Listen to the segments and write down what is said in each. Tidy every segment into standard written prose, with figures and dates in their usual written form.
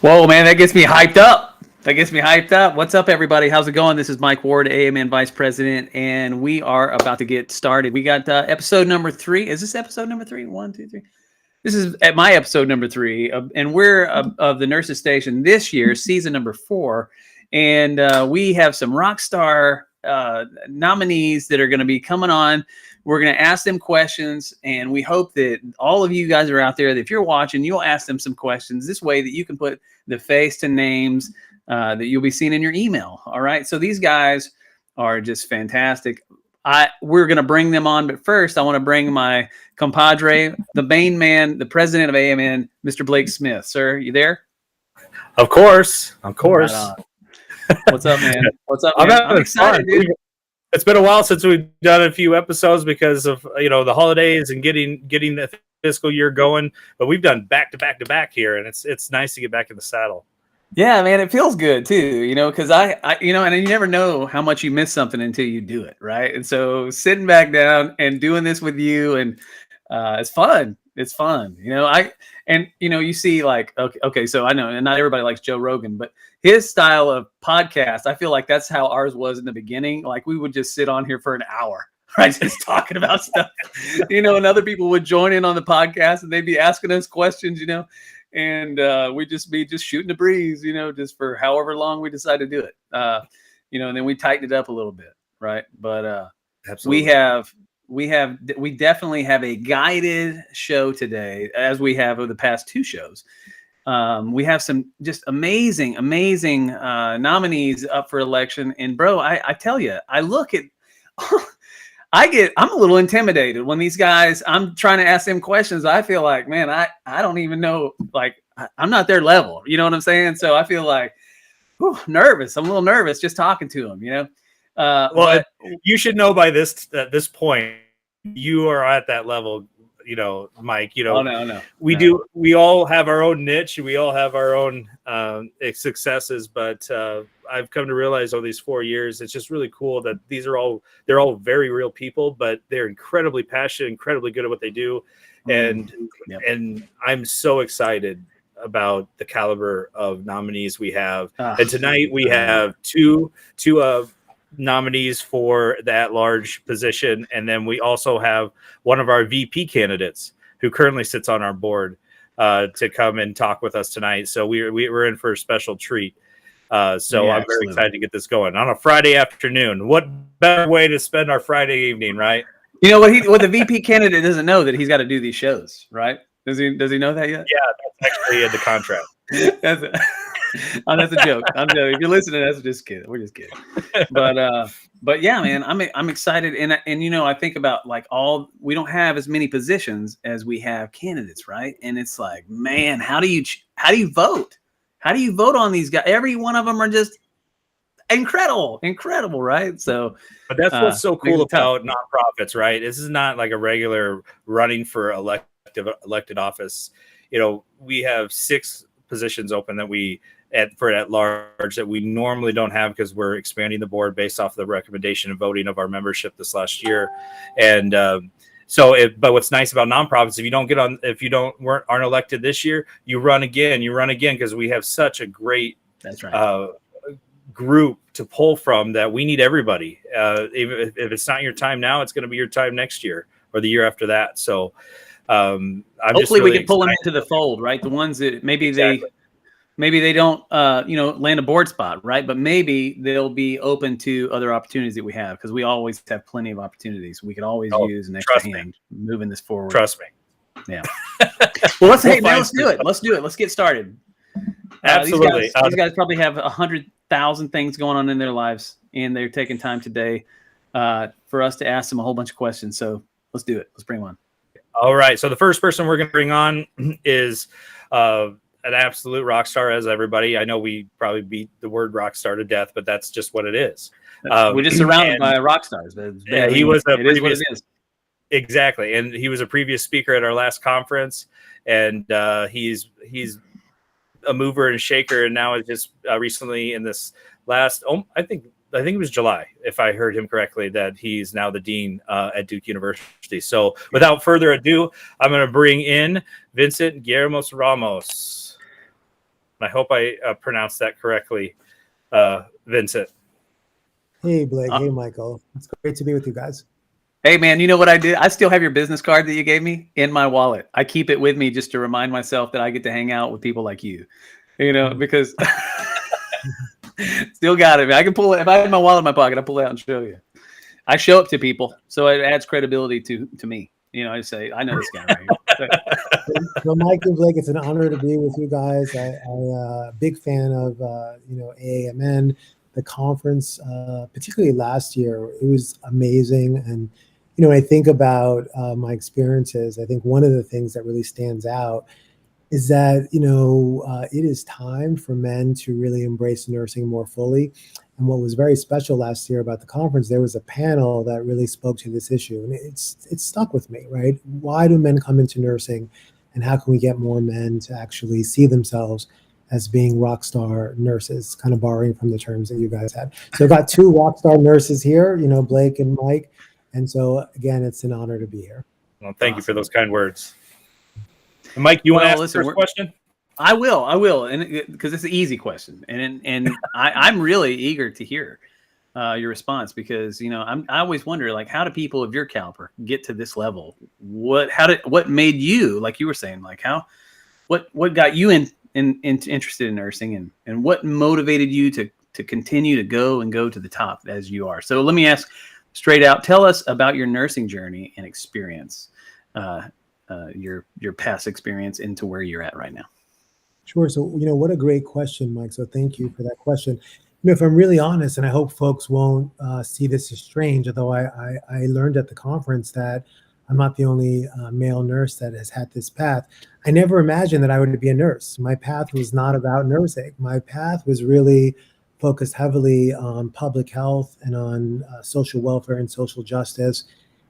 Whoa, man, that gets me hyped up. That gets me hyped up. What's up, everybody? How's it going? This is Mike Ward, AAMN Vice President, and we are about to get started. We got episode number 3. Is this episode number 3? 1, 2, 3. This is at my episode number 3, and we're of the Nurses Station this year, season number 4, and we have some rock star nominees that are going to be coming on. We're going to ask them questions, and we hope that all of you guys are out there, that if you're watching, you'll ask them some questions. This way that you can put the face to names that you'll be seeing in your email. All right. So these guys are just fantastic. We're going to bring them on, but first I want to bring my compadre, the main man, the president of AAMN, Mr. Blake Smith. Sir, you there? Of course. Right. What's up, man? What's up, man? I'm excited, dude. It's been a while since we've done a few episodes because of the holidays and getting the fiscal year going. But we've done back to back here, and it's nice to get back in the saddle. Yeah, man, it feels good too, because I and you never know how much you miss something until you do it, right? And so sitting back down and doing this with you, and it's fun. It's fun, you see, like, okay, so I know, and not everybody likes Joe Rogan, but his style of podcast, I feel like that's how ours was in the beginning. Like, we would just sit on here for an hour, right, just talking about stuff, and other people would join in on the podcast, and they'd be asking us questions, and we'd just be shooting the breeze, just for however long we decide to do it, and then we tighten it up a little bit, right? But Absolutely. we definitely have a guided show today, as we have over the past 2 shows. We have some just amazing nominees up for election. And bro, I tell you, I look at, I'm a little intimidated when these guys, I'm trying to ask them questions. I feel like, man, I don't even know, like, I'm not their level. You know what I'm saying? So I feel like, nervous. I'm a little nervous just talking to them, Well, you should know by at this point, you are at that level, Mike. Oh, no. We all have our own niche. We all have our own successes, but I've come to realize over these 4 years, it's just really cool that they're all very real people, but they're incredibly passionate, incredibly good at what they do. And I'm so excited about the caliber of nominees we have. And tonight we have two nominees for the at-large position, and then we also have one of our VP candidates who currently sits on our board to come and talk with us tonight. So we're in for a special treat. I'm very excited to get this going on a Friday afternoon. What better way to spend our Friday evening, right? What the VP candidate doesn't know, that he's got to do these shows, right? Does he know that yet? Yeah, that's actually in the contract. That's a joke. I'm joking. If you're listening, that's just kidding. We're just kidding. But yeah, man, I'm excited, and I think about, like, we don't have as many positions as we have candidates, right? And it's like, man, how do you vote? How do you vote on these guys? Every one of them are just incredible, right? So, but that's what's so cool about nonprofits, right? This is not like a regular running for elected office. We have 6 positions open that we at large that we normally don't have, because we're expanding the board based off the recommendation and voting of our membership this last year. And but what's nice about nonprofits, if you aren't elected this year, you run again, because we have such a great group to pull from, that we need everybody. If it's not your time now, it's going to be your time next year or the year after that. So hopefully we can pull them into the fold, right? The ones that maybe they don't land a board spot, right? But maybe they'll be open to other opportunities that we have, because we always have plenty of opportunities. We could always use an extra hand moving this forward. Trust me. Yeah. Well, let's do it. Let's do it. Let's get started. Absolutely. These guys probably have 100,000 things going on in their lives, and they're taking time today for us to ask them a whole bunch of questions. So let's do it. Let's bring them on. All right. So the first person we're going to bring on is an absolute rock star, as everybody. I know we probably beat the word rock star to death, but that's just what it is. We're just surrounded by rock stars. He was it is. Exactly. And he was a previous speaker at our last conference, and he's a mover and a shaker. And now it's just recently in this last, I think it was July, if I heard him correctly, that he's now the dean at Duke University. So without further ado, I'm going to bring in Vincent Guillermos Ramos. I hope I pronounced that correctly, Vincent. Hey, Blake. Hey, Michael. It's great to be with you guys. Hey, man, you know what I did? I still have your business card that you gave me in my wallet. I keep it with me just to remind myself that I get to hang out with people like you, because still got it, man. I can pull it. If I have my wallet in my pocket, I'll pull it out and show you. I show up to people, so it adds credibility to me. I say, I know this guy right here. Well, Mike and Blake, it's an honor to be with you guys. I'm a big fan of, AAMN, the conference, particularly last year. It was amazing. And, when I think about my experiences, I think one of the things that really stands out is that, it is time for men to really embrace nursing more fully. And what was very special last year about the conference, there was a panel that really spoke to this issue. And it's stuck with me, right? Why do men come into nursing? And how can we get more men to actually see themselves as being rock star nurses, kind of borrowing from the terms that you guys had. So I've got two rock star nurses here, Blake and Mike. And so, again, it's an honor to be here. Well, thank you for those kind words. And Mike, you want to ask the first question? I will, and because it's an easy question, and I'm really eager to hear your response, because I always wonder, like, how do people of your caliber get to this level? What made you, like you were saying, like what got you interested in nursing, and what motivated you to continue to go to the top as you are? So let me ask straight out, tell us about your nursing journey and experience, your past experience into where you're at right now. Sure. So, what a great question, Mike. So thank you for that question. If I'm really honest, and I hope folks won't see this as strange, although I learned at the conference that I'm not the only male nurse that has had this path. I never imagined that I would be a nurse. My path was not about nursing. My path was really focused heavily on public health and on social welfare and social justice.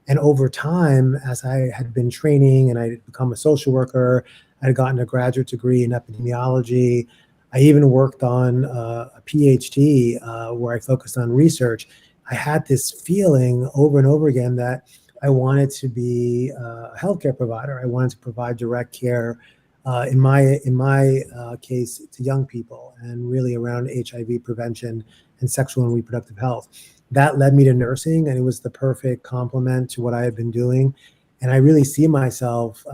And over time, as I had been training and I had become a social worker, I had gotten a graduate degree in epidemiology. I even worked on a PhD where I focused on research. I had this feeling over and over again that I wanted to be a healthcare provider. I wanted to provide direct care, in my case, to young people, and really around HIV prevention and sexual and reproductive health. That led me to nursing, and it was the perfect complement to what I had been doing. And I really see myself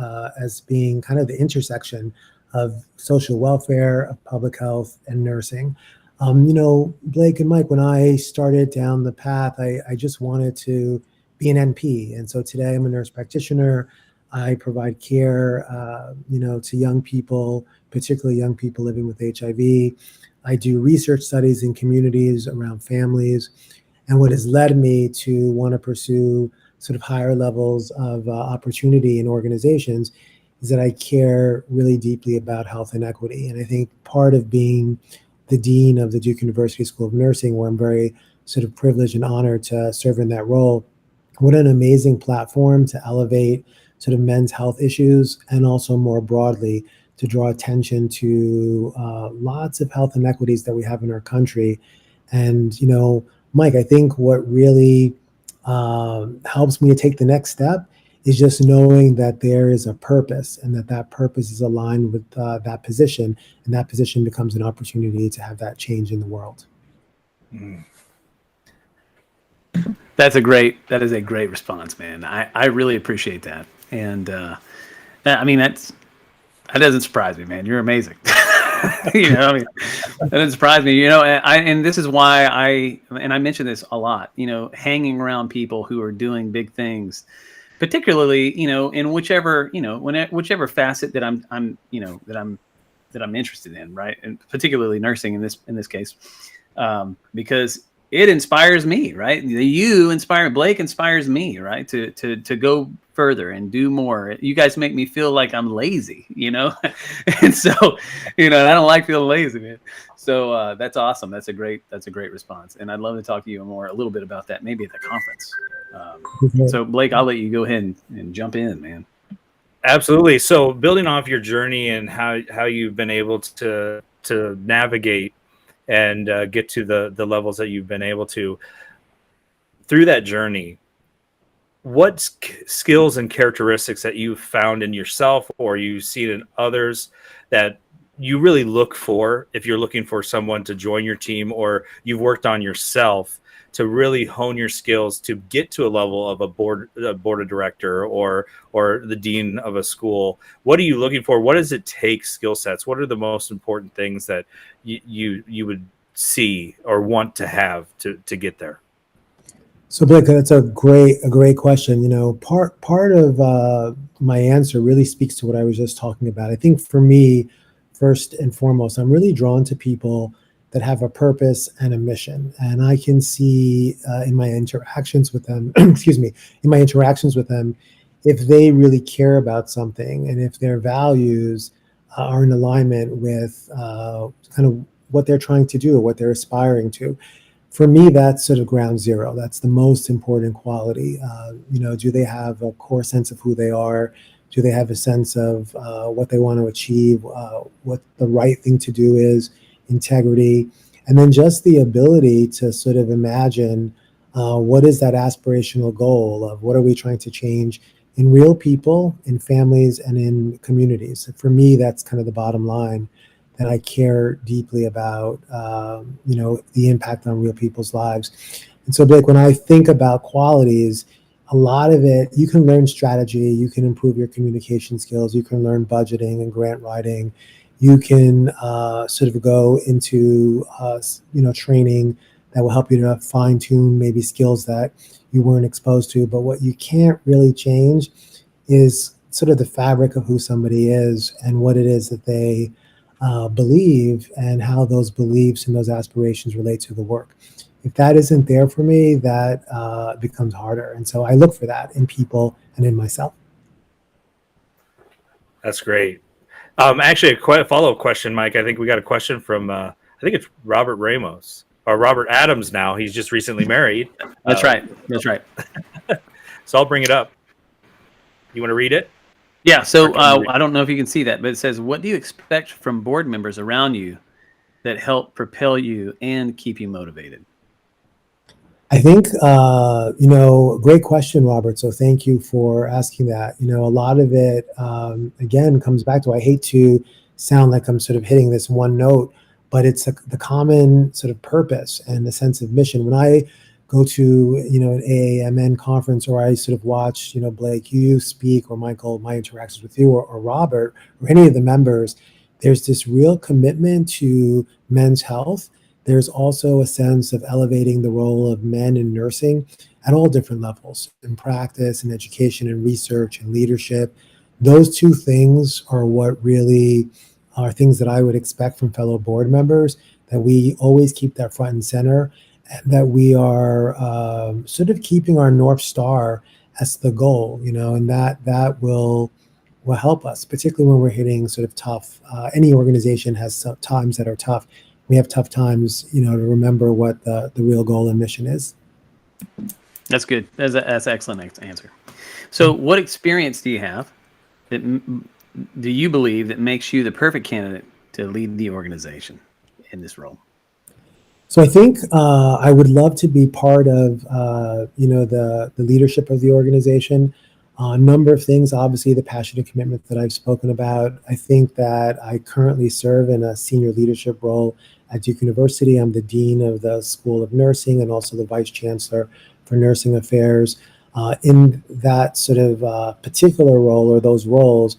as being kind of the intersection of social welfare, of public health, and nursing. Blake and Mike, when I started down the path, I just wanted to be an NP. And so today I'm a nurse practitioner. I provide care, to young people, particularly young people living with HIV. I do research studies in communities around families. And what has led me to want to pursue sort of higher levels of opportunity in organizations is that I care really deeply about health inequity. And I think part of being the dean of the Duke University School of Nursing, where I'm very sort of privileged and honored to serve in that role, what an amazing platform to elevate sort of men's health issues, and also more broadly to draw attention to lots of health inequities that we have in our country. And, Mike, I think what really helps me to take the next step is just knowing that there is a purpose, and that purpose is aligned with that position, and that position becomes an opportunity to have that change in the world. That is a great response, man. I really appreciate that. And that doesn't surprise me, man. You're amazing. That doesn't surprise me. And this is why I mention this a lot, hanging around people who are doing big things, particularly, in whichever facet that I'm interested in, right? And particularly nursing in this case, because it inspires me, right? Blake inspires me, right? To go further and do more. You guys make me feel like I'm lazy, and so, I don't like feeling lazy, man. So that's awesome. That's a great response. And I'd love to talk to you a little bit about that, maybe at the conference. So Blake, I'll let you go ahead and jump in, man. Absolutely. So building off your journey and how you've been able to navigate and get to the levels that you've been able to through that journey, what skills and characteristics that you've found in yourself or you've seen in others that you really look for if you're looking for someone to join your team, or you've worked on yourself to really hone your skills to get to a level of a board of director or the dean of a school? What are you looking for? What does it take skill sets? What are the most important things that you would see or want to have to get there? So, Blake, that's a great question. You know, part of my answer really speaks to what I was just talking about. I think for me, first and foremost, I'm really drawn to people that have a purpose and a mission, and I can see in my interactions with them, if they really care about something and if their values are in alignment with kind of what they're trying to do, what they're aspiring to. For me, that's sort of ground zero. That's the most important quality. You know, do they have a core sense of who they are? Do they have a sense of what they want to achieve, what the right thing to do is, integrity, and then just the ability to sort of imagine what is that aspirational goal of what are we trying to change in real people, in families, and in communities. For me, that's kind of the bottom line, that I care deeply about, you know, the impact on real people's lives. And so, Blake, when I think about qualities, a lot of it, you can learn strategy, you can improve your communication skills, you can learn budgeting and grant writing, you can sort of go into, you know, training that will help you to fine tune maybe skills that you weren't exposed to. But what you can't really change is sort of the fabric of who somebody is and what it is that they believe and how those beliefs and those aspirations relate to the work. If that isn't there for me, that becomes harder. And so I look for that in people and in myself. That's great. Actually, a follow-up question, Mike. I think we got a question from, I think it's Robert Ramos, or Robert Adams now. He's just recently married. That's right. That's right. So I'll bring it up. You want to read it? Yeah, so I don't know if you can see that, but it says, what do you expect from board members around you that help propel you and keep you motivated? I think, you know, great question, Robert. So thank you for asking that. You know, a lot of it, again, comes back to, I hate to sound like I'm sort of hitting this one note, but it's the common sort of purpose and the sense of mission. When I go to, you know, an AAMN conference, or I sort of watch, you know, Blake, you speak, or Michael, my interactions with you, or Robert, or any of the members, there's this real commitment to men's health. There's also a sense of elevating the role of men in nursing at all different levels, in practice, in education, and research, and leadership. Those two things are what really are things that I would expect from fellow board members, that we always keep that front and center, that we are sort of keeping our North Star as the goal, you know, and that will help us, particularly when we're hitting sort of tough. Any organization has times that are tough. We have tough times, you know, to remember what the real goal and mission is. That's good. That's an excellent answer. So what experience do you have that do you believe that makes you the perfect candidate to lead the organization in this role? So I think I would love to be part of, you know, the leadership of the organization. A number of things, obviously the passion and commitment that I've spoken about. I think that I currently serve in a senior leadership role at Duke University. I'm the dean of the School of Nursing and also the vice chancellor for nursing affairs. In that sort of particular role, or those roles,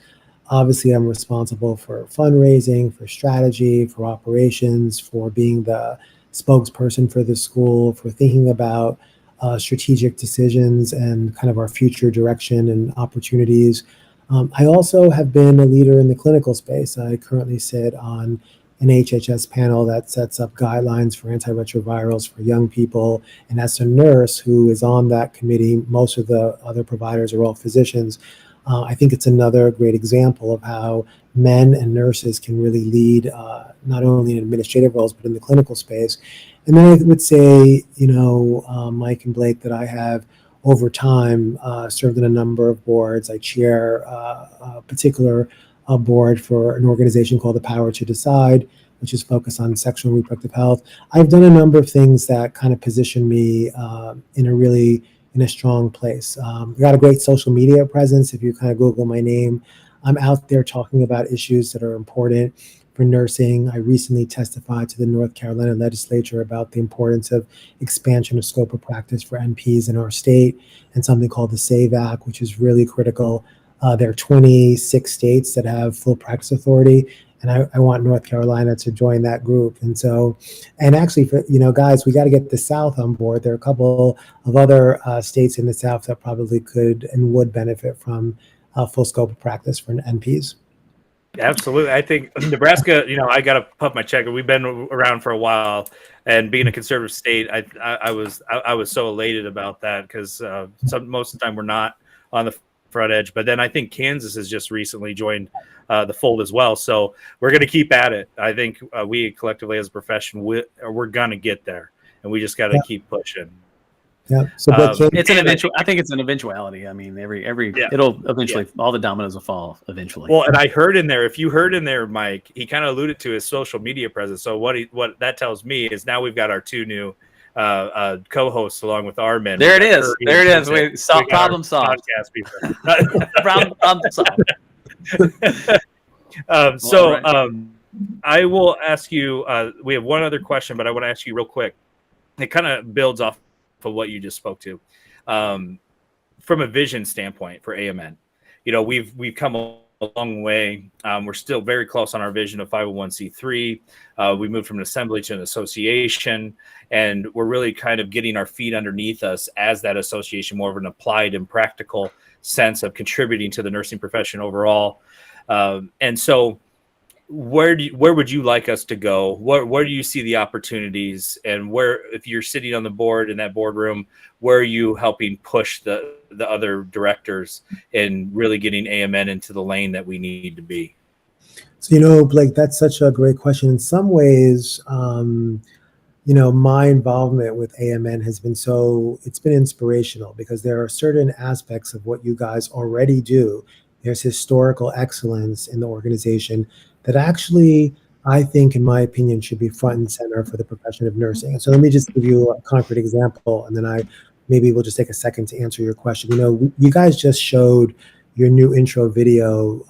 obviously I'm responsible for fundraising, for strategy, for operations, for being the spokesperson for the school, for thinking about strategic decisions and kind of our future direction and opportunities. I also have been a leader in the clinical space. I currently sit on an HHS panel that sets up guidelines for antiretrovirals for young people. And as a nurse who is on that committee, most of the other providers are all physicians. I think it's another great example of how men and nurses can really lead not only in administrative roles, but in the clinical space. And then I would say, you know, Mike and Blake, that I have over time served in a number of boards. I chair a particular board for an organization called The Power to Decide, which is focused on sexual and reproductive health. I've done a number of things that kind of position me in a strong place. We got a great social media presence. If you kind of Google my name, I'm out there talking about issues that are important for nursing. I recently testified to the North Carolina legislature about the importance of expansion of scope of practice for NPs in our state, and something called the SAVE Act, which is really critical. There are 26 states that have full practice authority, and I want North Carolina to join that group. And so, and actually, for, guys, we got to get the South on board. There are a couple of other states in the South that probably could and would benefit from full scope of practice for NPs. Absolutely. I think Nebraska, I got to pump my check. We've been around for a while, and being a conservative state, I was so elated about that, because most of the time we're not on the front edge. But then I think Kansas has just recently joined the fold as well. So we're going to keep at it. I think we collectively as a profession, we're going to get there, and we just got to keep pushing. Yeah. So it's an eventual. I think it's an eventuality. I mean, it'll eventually, all the dominoes will fall eventually. Well, and I heard in there, if you heard in there, Mike, he kind of alluded to his social media presence. So what that tells me is now we've got our two new co-hosts along with our men. There it is. There it is. Problem solved. Problem solved. I will ask you. We have one other question, but I want to ask you real quick. It kind of builds off of what you just spoke to, from a vision standpoint for AAMN. We've come a long way. We're still very close on our vision of 501c3. We moved from an assembly to an association, and we're really kind of getting our feet underneath us as that association, more of an applied and practical sense of contributing to the nursing profession overall. And so where would you like us to go? Where do you see the opportunities, and where, if you're sitting on the board in that boardroom, where are you helping push the other directors in really getting AAMN into the lane that we need to be? So, Blake, that's such a great question. In some ways, my involvement with AAMN has been it's been inspirational, because there are certain aspects of what you guys already do. There's historical excellence in the organization that actually, I think, in my opinion, should be front and center for the profession of nursing. And so let me just give you a concrete example, and then maybe we'll just take a second to answer your question. You guys just showed your new intro video,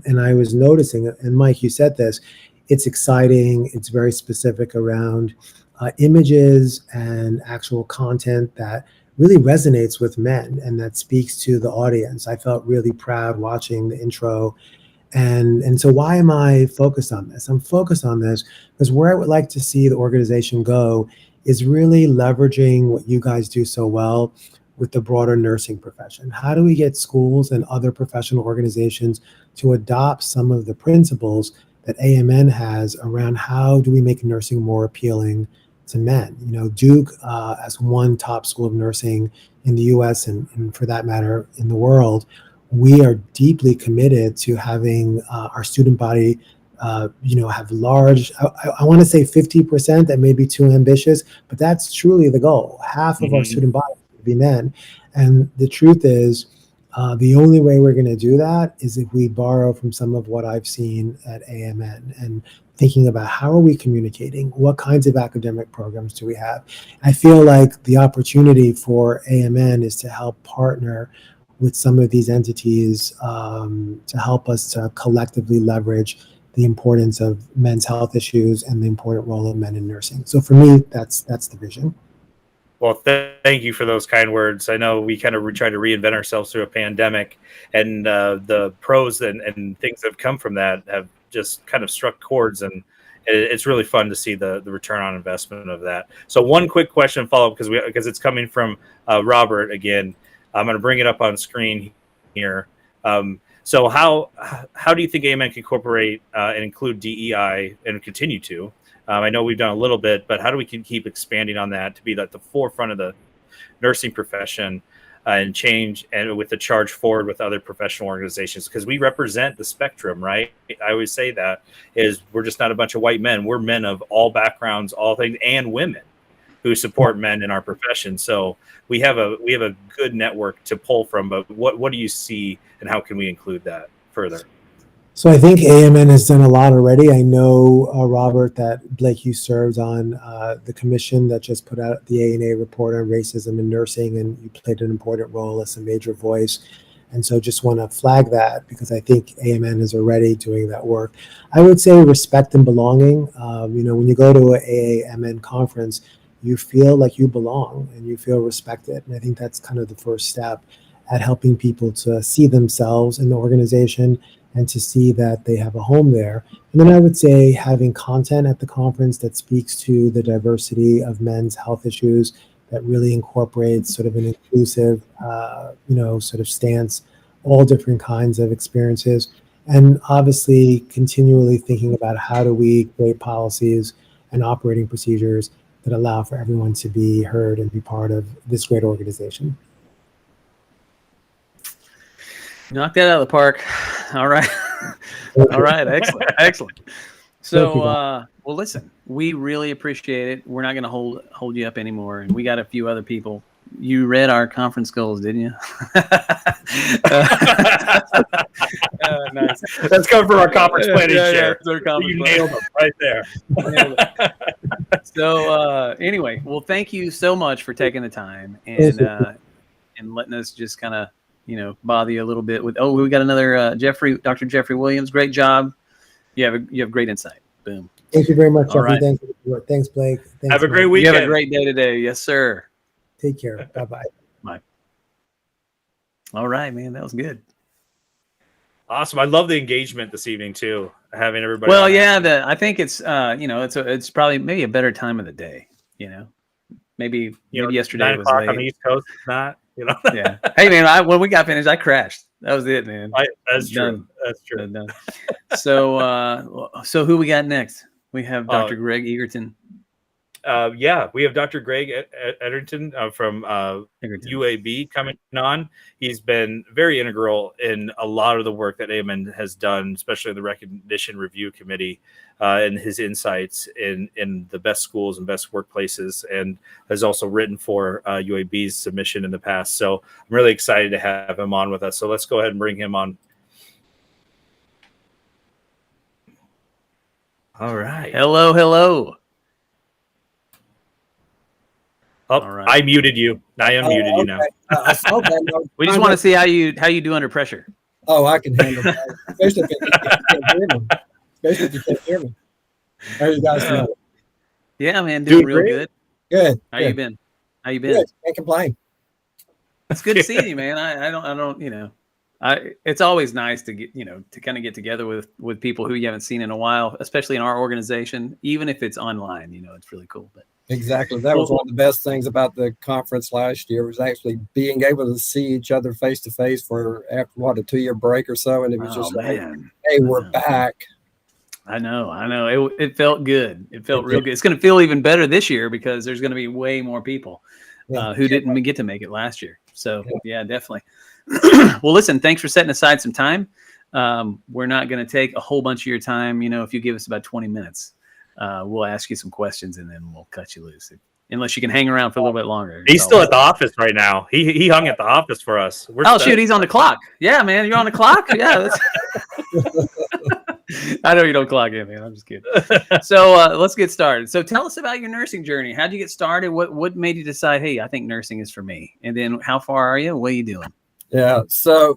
and I was noticing, and Mike, you said this, it's exciting, it's very specific around images and actual content that really resonates with men and that speaks to the audience. I felt really proud watching the intro. And so why am I focused on this? I'm focused on this because where I would like to see the organization go is really leveraging what you guys do so well with the broader nursing profession. How do we get schools and other professional organizations to adopt some of the principles that AAMN has around how do we make nursing more appealing to men? Duke, as one top school of nursing in the US and for that matter in the world, we are deeply committed to having our student body, have large, I want to say 50%, that may be too ambitious, but that's truly the goal. Half of our student body will be men. And the truth is, the only way we're going to do that is if we borrow from some of what I've seen at AAMN and thinking about how are we communicating, what kinds of academic programs do we have. I feel like the opportunity for AAMN is to help partner with some of these entities to help us to collectively leverage the importance of men's health issues and the important role of men in nursing. So for me, that's the vision. Well, thank you for those kind words. I know we kind of tried to reinvent ourselves through a pandemic, and the pros and things that have come from that have just kind of struck chords, and it's really fun to see the return on investment of that. So one quick question follow-up, because it's coming from Robert again. I'm going to bring it up on screen here. So how do you think AAMN can incorporate and include DEI and continue to? I know we've done a little bit, but how do we keep expanding on that to be at the forefront of the nursing profession and change, and with the charge forward with other professional organizations? Because we represent the spectrum, right? I always say that is we're just not a bunch of white men. We're men of all backgrounds, all things, and women who support men in our profession. So we have a good network to pull from. But what do you see, and how can we include that further? So I think AAMN has done a lot already. I know, Robert, that Blake, you served on the commission that just put out the AANA report on racism in nursing, and you played an important role as a major voice. And so just want to flag that because I think AMN is already doing that work. I would say respect and belonging. When you go to an AAMN conference, you feel like you belong and you feel respected. And I think that's kind of the first step at helping people to see themselves in the organization and to see that they have a home there. And then I would say having content at the conference that speaks to the diversity of men's health issues, that really incorporates sort of an inclusive, sort of stance, all different kinds of experiences. And obviously continually thinking about how do we create policies and operating procedures that allow for everyone to be heard and be part of this great organization. Knocked that out of the park. All right. All right. Excellent. Excellent. So, well, listen, we really appreciate it. We're not going to hold you up anymore. And we got a few other people. You read our conference goals, didn't you? Nice. That's coming from our conference planning chair. You nailed them right there. So, anyway, well, thank you so much for taking the time and letting us just kind of, bother you a little bit with. Oh, we got another Dr. Jeffrey Williams. Great job. You have great insight. Boom. Thank you very much, Jeffrey. Right. Thanks, Blake. Thanks, have a great weekend. You have a great day today. Yes, sir. Take care. Bye-bye. Bye. All right, man. That was good. Awesome. I love the engagement this evening too. Having everybody. Well, yeah. I think it's it's probably maybe a better time of the day. Maybe yesterday 9 was o'clock late. on the East Coast. Not. Yeah. Hey, man. When we got finished, I crashed. That was it, man. That's true. Done. That's true. Done. So who we got next? We have Dr. Greg Egerton. We have Dr. Greg Ederton from UAB coming on. He's been very integral in a lot of the work that AAMN has done, especially the Recognition Review Committee, and his insights in the best schools and best workplaces, and has also written for UAB's submission in the past. So I'm really excited to have him on with us. So let's go ahead and bring him on. All right. Hello. Oh, right. I muted you. I unmuted you now. We just want to see how you do under pressure. Oh, I can handle that, especially if you can't hear me. How you guys doing? Yeah, man, doing real good. Good. How you been? Good. Can't complain. It's good to see you, man. I don't. It's always nice to get to kind of get together with people who you haven't seen in a while, especially in our organization, even if it's online. It's really cool. But exactly, that was one of the best things about the conference last year, was actually being able to see each other face to face for after a 2-year break or so, and it was just like, hey, we're back. I know. It felt good. It felt real good. It's going to feel even better this year because there's going to be way more people who didn't get to make it last year. So yeah, definitely. Well, listen, thanks for setting aside some time. We're not going to take a whole bunch of your time. If you give us about 20 minutes, we'll ask you some questions and then we'll cut you loose. Unless you can hang around for a little bit longer. He's still at the office right now. He hung at the office for us. Shoot, he's on the clock. Yeah, man, you're on the clock? Yeah. I know you don't clock in, man. I'm just kidding. So let's get started. So tell us about your nursing journey. How'd you get started? What made you decide, hey, I think nursing is for me? And then how far are you? What are you doing? Yeah. So,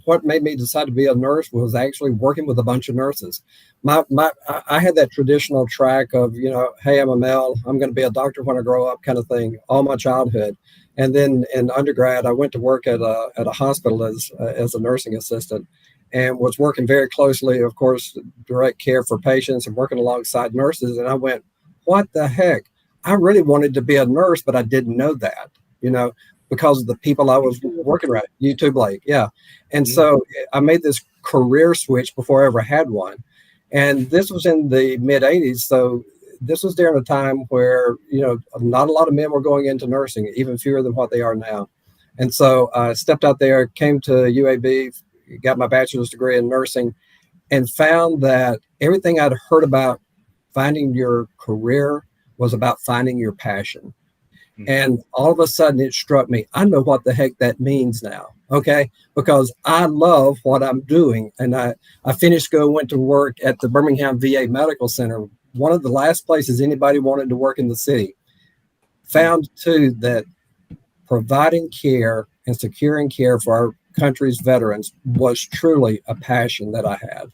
what made me decide to be a nurse was actually working with a bunch of nurses. I had that traditional track of, hey, I'm a male, I'm going to be a doctor when I grow up kind of thing, all my childhood. And then in undergrad, I went to work at a hospital as a nursing assistant, and was working very closely, of course, direct care for patients and working alongside nurses. And I went, what the heck? I really wanted to be a nurse, but I didn't know that, because of the people I was working with. You too, Blake. Yeah. And so I made this career switch before I ever had one. And this was in the mid 80s. So this was during a time where, not a lot of men were going into nursing, even fewer than what they are now. And so I stepped out there, came to UAB, got my bachelor's degree in nursing, and found that everything I'd heard about finding your career was about finding your passion. And all of a sudden it struck me, I know what the heck that means now. Okay. Because I love what I'm doing. And I finished school, went to work at the Birmingham VA Medical Center, one of the last places anybody wanted to work in the city. Found too that providing care and securing care for our country's veterans was truly a passion that I had.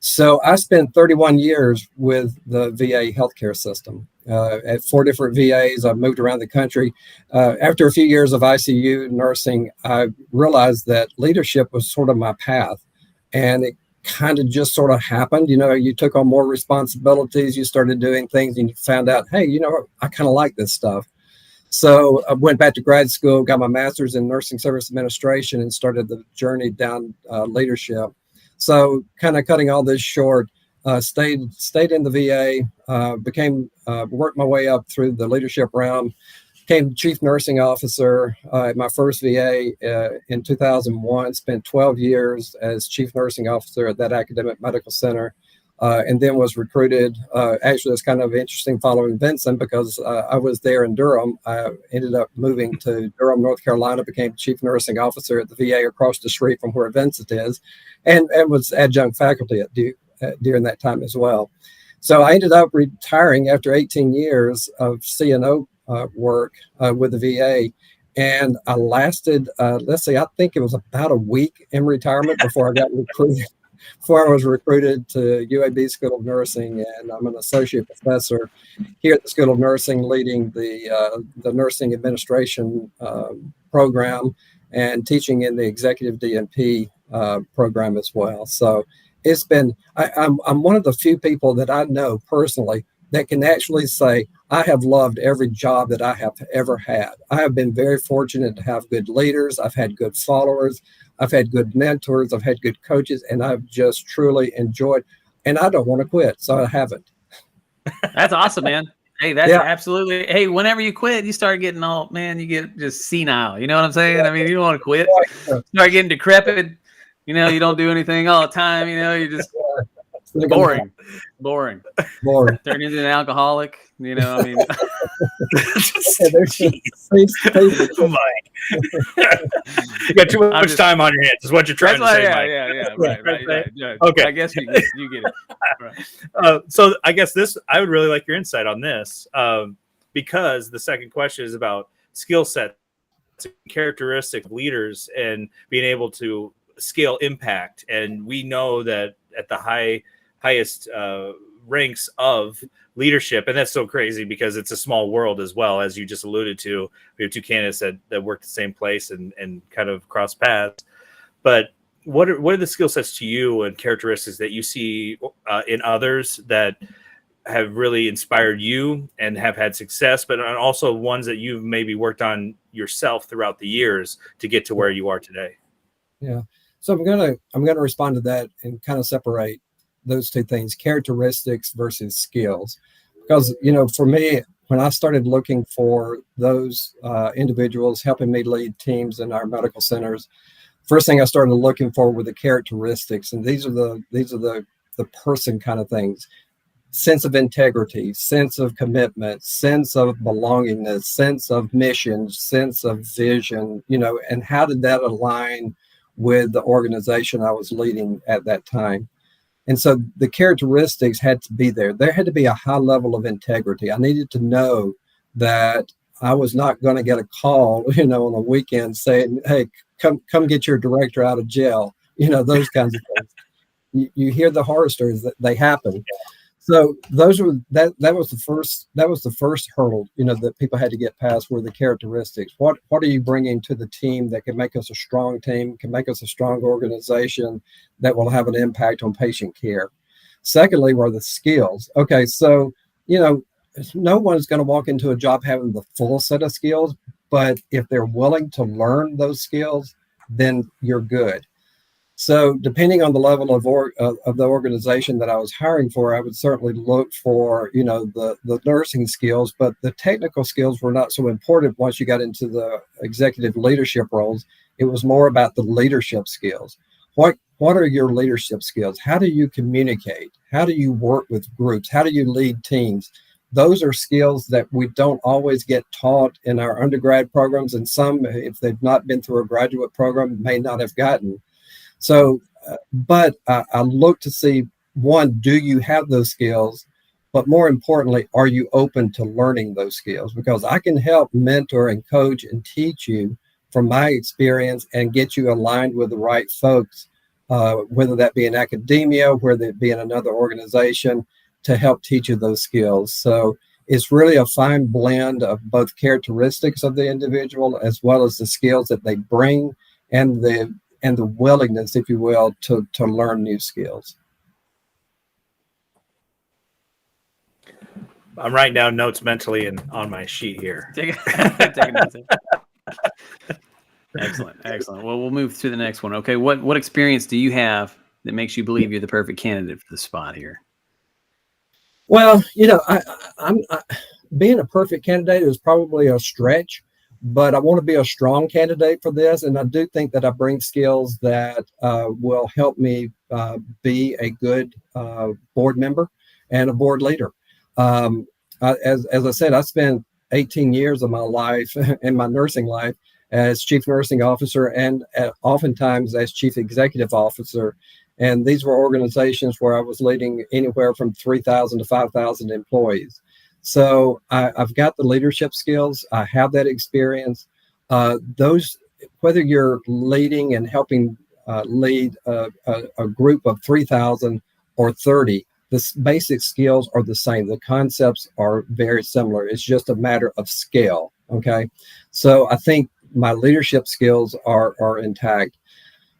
So I spent 31 years with the VA healthcare system at 4 different VAs. I moved around the country. After a few years of ICU nursing, I realized that leadership was sort of my path. And it kind of just sort of happened. You took on more responsibilities, you started doing things, and you found out, hey, I kind of like this stuff. So I went back to grad school, got my master's in nursing service administration, and started the journey down leadership. So kind of cutting all this short, stayed in the VA, worked my way up through the leadership realm, became chief nursing officer at my first VA in 2001, spent 12 years as chief nursing officer at that academic medical center, and then was recruited. Actually, it's kind of interesting following Vincent, because I was there in Durham. I ended up moving to Durham, North Carolina, became chief nursing officer at the VA across the street from where Vincent is, and was adjunct faculty at Duke during that time as well. So I ended up retiring after 18 years of CNO work with the VA. And I lasted, I think it was about a week in retirement before I got recruited. Before I was recruited to UAB School of Nursing, and I'm an associate professor here at the School of Nursing, leading the nursing administration program and teaching in the executive DNP program as well. So it's been, I'm one of the few people that I know personally that can actually say, I have loved every job that I have ever had. I have been very fortunate to have good leaders. I've had good followers. I've had good mentors. I've had good coaches, and I've just truly enjoyed, and I don't want to quit, so I haven't. That's awesome, man. Hey, that's absolutely. Hey, whenever you quit, you start getting you get just senile. You know what I'm saying? I mean, you don't want to quit. Start getting decrepit. You don't do anything all the time. You just boring. Turn into an alcoholic. I mean, you got too much time on your hands. Is what you're trying to say, Mike. Right. Okay, I guess you get it. Right. So I guess I would really like your insight on this, because the second question is about skill sets, characteristic leaders, and being able to scale impact. And we know that at the highest ranks of leadership, and that's so crazy because it's a small world as well, as you just alluded to. We have two candidates that work the same place and kind of cross paths. But what are the skill sets to you and characteristics that you see in others that have really inspired you and have had success, but also ones that you've maybe worked on yourself throughout the years to get to where you are today? Yeah. So I'm gonna respond to that and kind of separate those two things, characteristics versus skills. Because, for me, when I started looking for those individuals helping me lead teams in our medical centers, first thing I started looking for were the characteristics. And these are the person kind of things: sense of integrity, sense of commitment, sense of belongingness, sense of mission, sense of vision, and how did that align with the organization I was leading at that time? And so the characteristics had to be there. There had to be a high level of integrity. I needed to know that I was not going to get a call, on a weekend saying, hey, come get your director out of jail. Those kinds of things. You hear the horror stories that they happen. So that was the first hurdle, that people had to get past, were the characteristics. What are you bringing to the team that can make us a strong team, can make us a strong organization that will have an impact on patient care? Secondly, were the skills. Okay, so, no one's going to walk into a job having the full set of skills, but if they're willing to learn those skills, then you're good. So depending on the level of the organization that I was hiring for, I would certainly look for, the nursing skills, but the technical skills were not so important once you got into the executive leadership roles. It was more about the leadership skills. What are your leadership skills? How do you communicate? How do you work with groups? How do you lead teams? Those are skills that we don't always get taught in our undergrad programs, and some, if they've not been through a graduate program, may not have gotten. So, but I look to see, one, do you have those skills? But more importantly, are you open to learning those skills? Because I can help mentor and coach and teach you from my experience and get you aligned with the right folks, whether that be in academia, whether it be in another organization, to help teach you those skills. So it's really a fine blend of both characteristics of the individual as well as the skills that they bring and the willingness, if you will, to learn new skills. I'm writing down notes mentally and on my sheet here. Take notes. Excellent. Well, we'll move to the next one. Okay, what experience do you have that makes you believe you're the perfect candidate for the spot here? Well, I'm being a perfect candidate is probably a stretch, but I want to be a strong candidate for this, and I do think that I bring skills that will help me be a good board member and a board leader. As I said, I spent 18 years of my life in my nursing life as chief nursing officer and oftentimes as chief executive officer. And these were organizations where I was leading anywhere from 3,000 to 5,000 employees. So I've got the leadership skills. I have that experience. Those, whether you're leading and helping lead a group of 3,000 or 30, the basic skills are the same. The concepts are very similar. It's just a matter of scale. Okay. So I think my leadership skills are intact.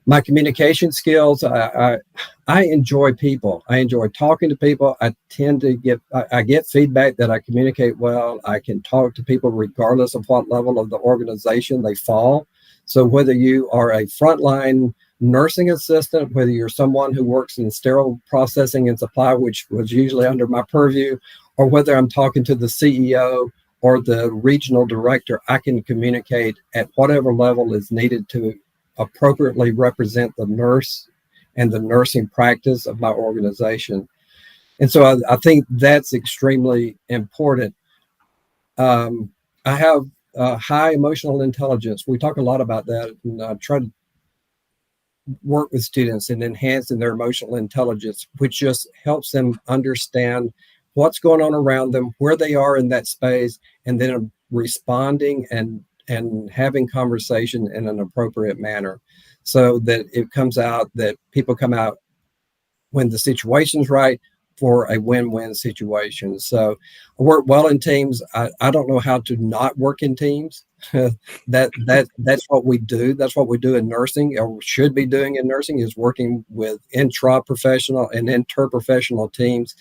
My communication skills, I enjoy people. I enjoy talking to people. I tend to get feedback that I communicate well. I can talk to people regardless of what level of the organization they fall. So whether you are a frontline nursing assistant, whether you're someone who works in sterile processing and supply, which was usually under my purview, or whether I'm talking to the CEO or the regional director, I can communicate at whatever level is needed to appropriately represent the nurse and the nursing practice of my organization. And so I think that's extremely important. I have high emotional intelligence. We talk a lot about that, and I try to work with students in enhancing their emotional intelligence, which just helps them understand what's going on around them, where they are in that space, and then responding and having conversation in an appropriate manner, so that it comes out that people come out when the situation's right for a win-win situation. So I work well in teams. I don't know how to not work in teams. That's what we do. That's what we do in nursing, or should be doing in nursing, is working with intra-professional and interprofessional teams.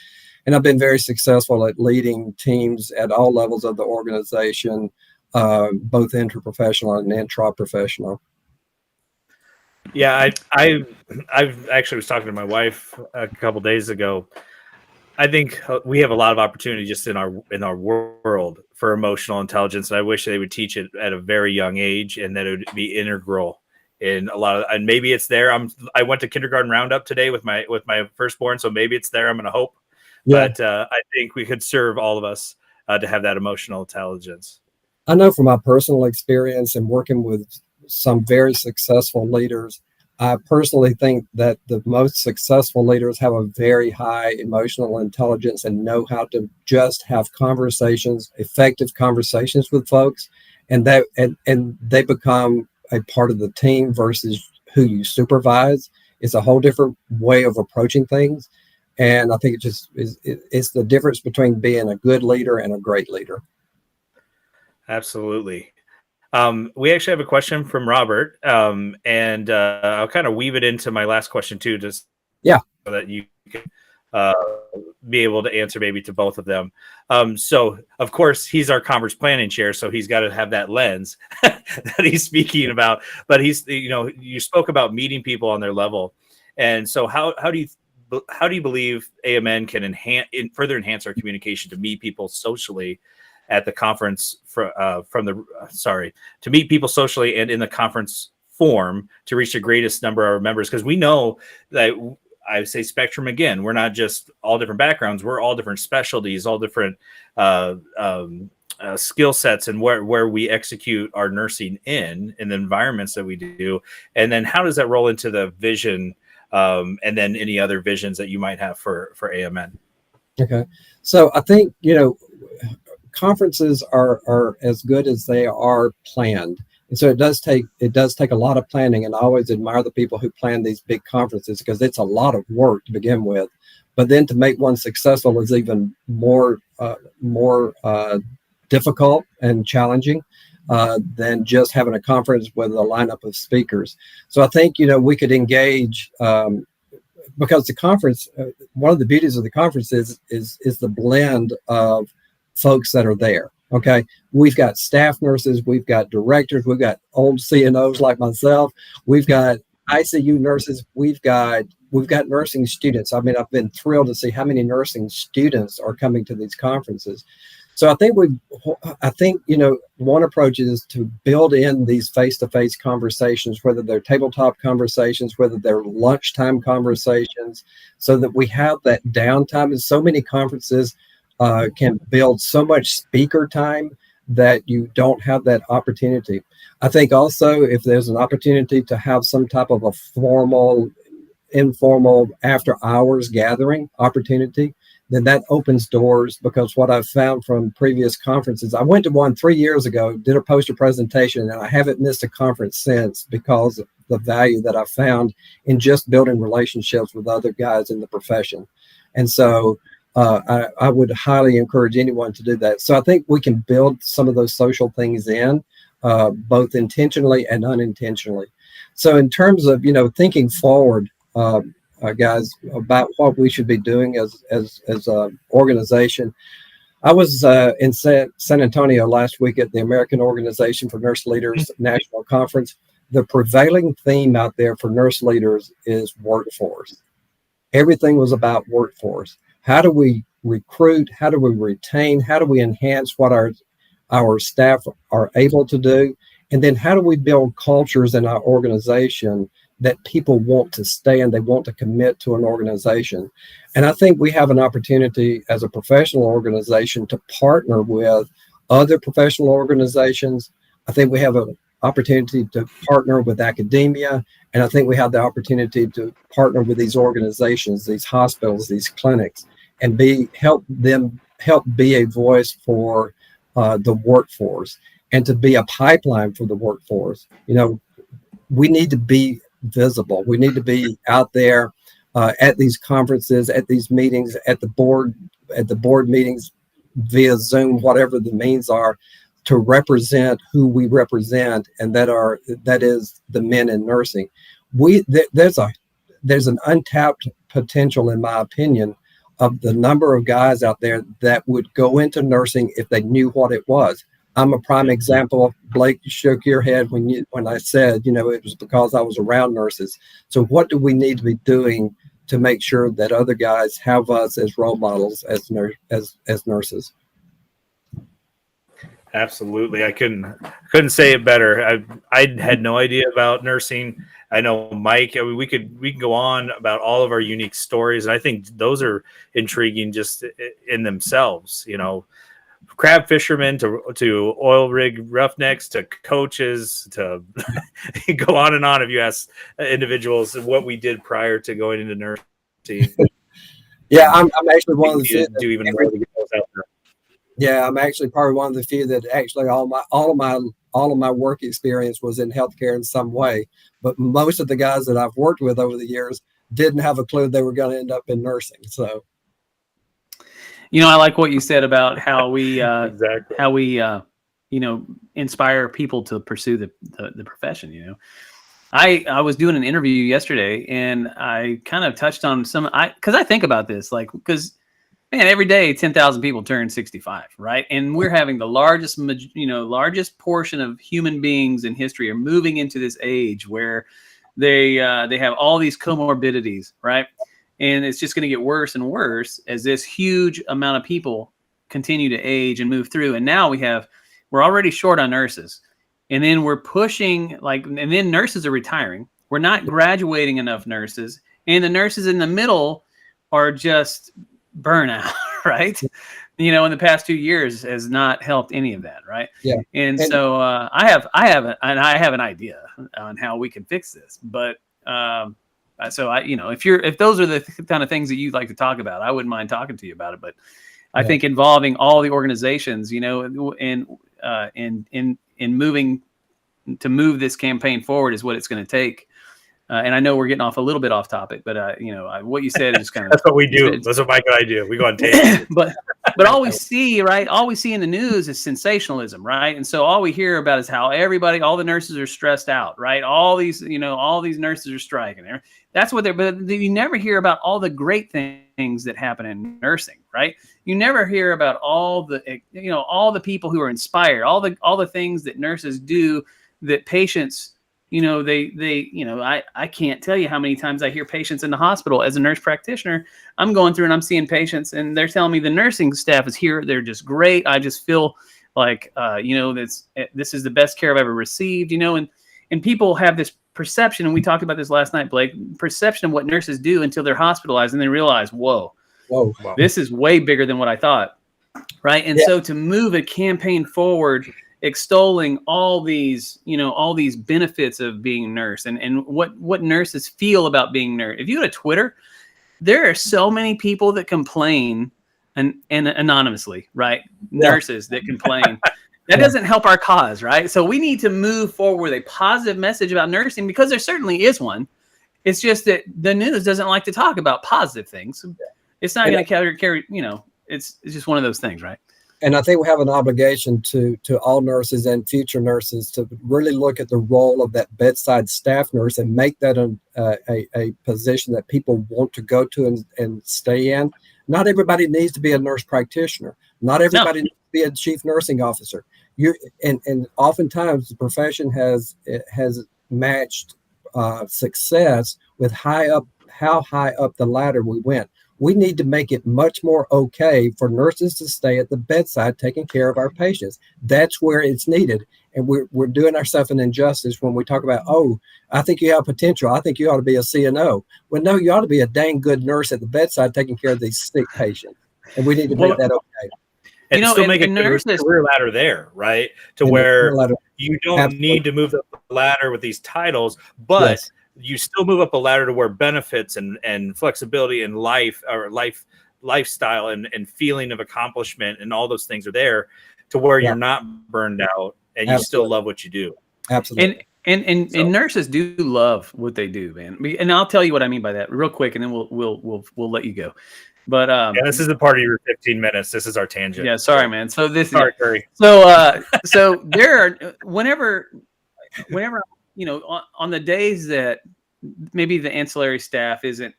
And I've been very successful at leading teams at all levels of the organization, both interprofessional and intra-professional. Yeah, I've actually was talking to my wife a couple days ago. I think we have a lot of opportunity just in our world for emotional intelligence, and I wish they would teach it at a very young age, and that it would be integral in a lot of. And maybe it's there. I went to kindergarten roundup today with my firstborn, so maybe it's there. I'm going to hope, yeah. But I think we could serve all of us to have that emotional intelligence. I know from my personal experience and working with some very successful leaders, I personally think that the most successful leaders have a very high emotional intelligence and know how to just have conversations, effective conversations with folks, and they become a part of the team versus who you supervise. It's a whole different way of approaching things. And I think it's the difference between being a good leader and a great leader. Absolutely. We actually have a question from Robert, and I'll kind of weave it into my last question too, just so that you can be able to answer maybe to both of them. So of course he's our conference planning chair, so he's got to have that lens that he's speaking about. But you spoke about meeting people on their level, and so how do you believe AMN can further enhance our communication to meet people socially at the conference to meet people socially and in the conference form to reach the greatest number of our members? Because we know that, I say spectrum again, we're not just all different backgrounds, we're all different specialties, all different skill sets, and where we execute our nursing in the environments that we do. And then how does that roll into the vision, and then any other visions that you might have for AMN? Okay. So I think, conferences are as good as they are planned. And so it does take a lot of planning. And I always admire the people who plan these big conferences because it's a lot of work to begin with. But then to make one successful is even more difficult and challenging than just having a conference with a lineup of speakers. So I think, we could engage because the conference, one of the beauties of the conference is the blend of folks that are there. Okay, we've got staff nurses, we've got directors, we've got old CNOs like myself, we've got ICU nurses, we've got nursing students. I mean, I've been thrilled to see how many nursing students are coming to these conferences. So I think one approach is to build in these face-to-face conversations, whether they're tabletop conversations, whether they're lunchtime conversations, so that we have that downtime. And so many conferences can build so much speaker time that you don't have that opportunity. I think also if there's an opportunity to have some type of a formal, informal after hours gathering opportunity, then that opens doors, because what I've found from previous conferences, I went to one 3 years ago, did a poster presentation, and I haven't missed a conference since because of the value that I found in just building relationships with other guys in the profession. And so I would highly encourage anyone to do that. So I think we can build some of those social things in, both intentionally and unintentionally. So in terms of, thinking forward, guys, about what we should be doing as an organization. I was in San Antonio last week at the American Organization for Nurse Leaders National Conference. The prevailing theme out there for nurse leaders is workforce. Everything was about workforce. How do we recruit? How do we retain? How do we enhance what our staff are able to do? And then how do we build cultures in our organization that people want to stay and they want to commit to an organization? And I think we have an opportunity as a professional organization to partner with other professional organizations. I think we have an opportunity to partner with academia. And I think we have the opportunity to partner with these organizations, these hospitals, these clinics, and help be a voice for the workforce and to be a pipeline for the workforce. We need to be visible. We need to be out there at these conferences, at these meetings, at the board meetings via Zoom, whatever the means are, to represent who we represent, and that is the men in nursing. There's an untapped potential, in my opinion, of the number of guys out there that would go into nursing if they knew what it was. I'm a prime example. Blake, you shook your head when I said, it was because I was around nurses. So what do we need to be doing to make sure that other guys have us as role models as nurses? Absolutely. I couldn't say it better. I had no idea about nursing. I know Mike, we can go on about all of our unique stories. And I think those are intriguing just in themselves, crab fishermen to oil rig roughnecks to coaches to go on and on. If you ask individuals what we did prior to going into nursing. Yeah, I'm actually one of the few do even more to get those out there. Yeah, I'm actually probably one of the few that actually all of my work experience was in healthcare in some way. But most of the guys that I've worked with over the years didn't have a clue they were going to end up in nursing. So, I like what you said about how we exactly. how we inspire people to pursue the profession. I was doing an interview yesterday, and I kind of touched on because I think about this, because man, every day 10,000 people turn 65, right? And we're having the largest portion of human beings in history are moving into this age where they have all these comorbidities, right? And it's just going to get worse and worse as this huge amount of people continue to age and move through. And now we're already short on nurses. And then we're pushing, and then nurses are retiring. We're not graduating enough nurses. And the nurses in the middle are just burnout, right? In the past 2 years has not helped any of that, right? Yeah. And so I have an idea on how we can fix this. But so if those are the kind of things that you'd like to talk about, I wouldn't mind talking to you about it. But I think involving all the organizations, in moving to move this campaign forward is what it's going to take. And I know we're getting off a little bit off topic, but what you said is kind of that's what we do. That's what Mike and I do. We go on tangents. but all we see, right? All we see in the news is sensationalism, right? And so all we hear about is how all the nurses are stressed out, right? All these nurses are striking. That's what but you never hear about all the great things that happen in nursing, right? You never hear about all the people who are inspired, all the things that nurses do that patients. I can't tell you how many times I hear patients in the hospital as a nurse practitioner. I'm going through and I'm seeing patients and they're telling me the nursing staff is here. They're just great. I just feel like, this is the best care I've ever received, and people have this perception. And we talked about this last night, Blake, perception of what nurses do until they're hospitalized and they realize, whoa, this is way bigger than what I thought. Right. And so to move a campaign forward, extolling all these benefits of being a nurse and what nurses feel about being nurse. If you go to Twitter, there are so many people that complain and anonymously, right? Nurses that complain. That doesn't help our cause, right? So we need to move forward with a positive message about nursing because there certainly is one. It's just that the news doesn't like to talk about positive things. It's not going to carry, it's just one of those things, right? And I think we have an obligation to all nurses and future nurses to really look at the role of that bedside staff nurse and make that a position that people want to go to and stay in. Not everybody needs to be a nurse practitioner. Not everybody needs to be a chief nursing officer. And oftentimes the profession has matched success with how high up the ladder we went. We need to make it much more okay for nurses to stay at the bedside taking care of our patients. That's where it's needed. And we're doing ourselves an injustice when we talk about, I think you have potential. I think you ought to be a CNO. Well, no, you ought to be a dang good nurse at the bedside taking care of these sick patients. And we need to make that okay. And still make a career ladder there, right? To where you don't need to move up the ladder with these titles, but you still move up a ladder to where benefits and flexibility and lifestyle and feeling of accomplishment and all those things are there to where you're not burned out and you still love what you do. Absolutely. And nurses do love what they do, man. And I'll tell you what I mean by that real quick, and then we'll let you go. But this isn't part of your 15 minutes. This is our tangent. Yeah, sorry, man. So Curry. So there are whenever on the days that maybe the ancillary staff isn't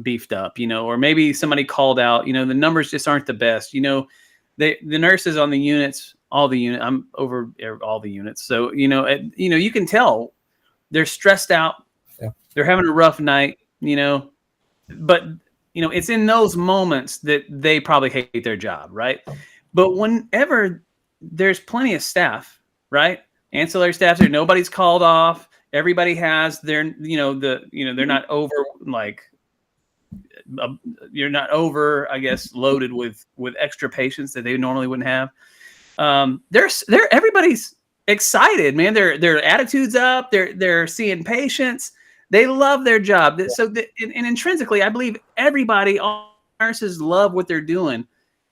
beefed up, or maybe somebody called out, the numbers just aren't the best, the nurses on the units, I'm over all the units. So, you can tell they're stressed out. Yeah. They're having a rough night, but it's in those moments that they probably hate their job. Right. But whenever there's plenty of staff, right? Ancillary staff, there nobody's called off. Everybody has their, they're not over you're not over, I guess, loaded with extra patients that they normally wouldn't have. Everybody's excited, man. Their attitude's up. They're seeing patients. They love their job. So, and intrinsically, I believe all nurses love what they're doing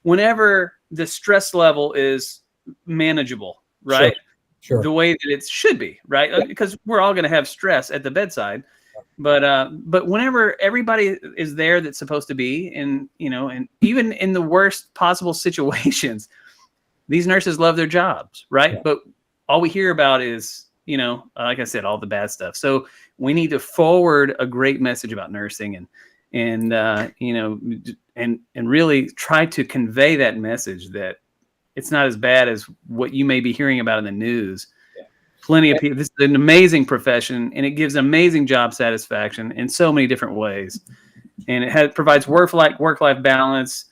whenever the stress level is manageable, right? Sure. The way that it should be, right? Yeah. Because we're all going to have stress at the bedside, but whenever everybody is there that's supposed to be, and even in the worst possible situations, these nurses love their jobs, right? Yeah. But all we hear about is, like I said, all the bad stuff. So we need to forward a great message about nursing and really try to convey that message that it's not as bad as what you may be hearing about in the news. Yeah. Plenty of people. This is an amazing profession, and it gives amazing job satisfaction in so many different ways. And it provides work-life balance,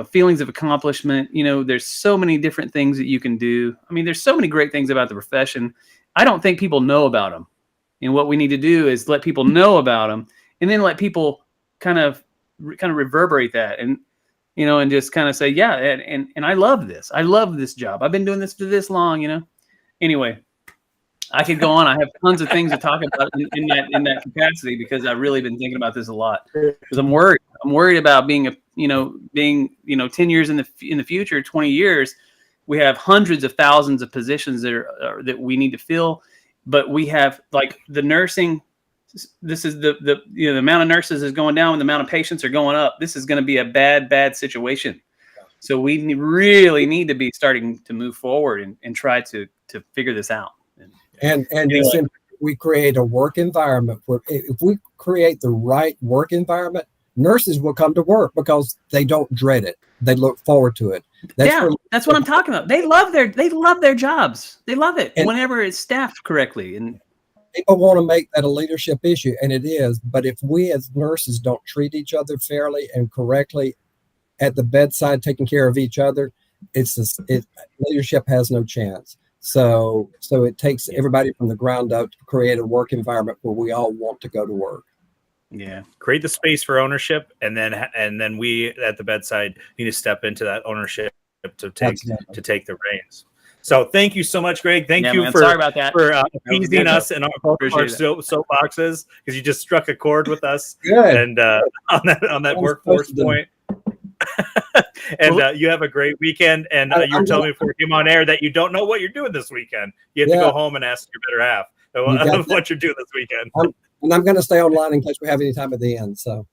feelings of accomplishment. There's so many different things that you can do. I mean, there's so many great things about the profession. I don't think people know about them. And what we need to do is let people know about them, and then let people kind of reverberate that and just kind of say, yeah, and I love this. I love this job. I've been doing this for this long, Anyway, I could go on. I have tons of things to talk about in that capacity because I've really been thinking about this a lot. Because I'm worried. I'm worried about being 10 years in the future, 20 years, we have hundreds of thousands of positions that we need to fill, but we have like the nursing. This is the amount of nurses is going down and the amount of patients are going up. This is going to be a bad situation. So we really need to be starting to move forward and try to figure this out. And we create a work environment where if we create the right work environment, nurses will come to work because they don't dread it. They look forward to it. That's what I'm talking about. They love their jobs. They love it whenever it's staffed correctly. And people want to make that a leadership issue, and it is. But if we as nurses don't treat each other fairly and correctly at the bedside, taking care of each other, leadership has no chance. So it takes everybody from the ground up to create a work environment where we all want to go to work. Yeah, create the space for ownership, and then we at the bedside need to step into that ownership to take the reins. So thank you so much, Greg. Thank you for appeasing us in both of our soapboxes, because you just struck a chord with us. Good. And on that workforce point. And you have a great weekend. And you were telling me before we came on air that you don't know what you're doing this weekend. You have to go home and ask your better half what you're doing this weekend. And I'm going to stay online in case we have any time at the end. So.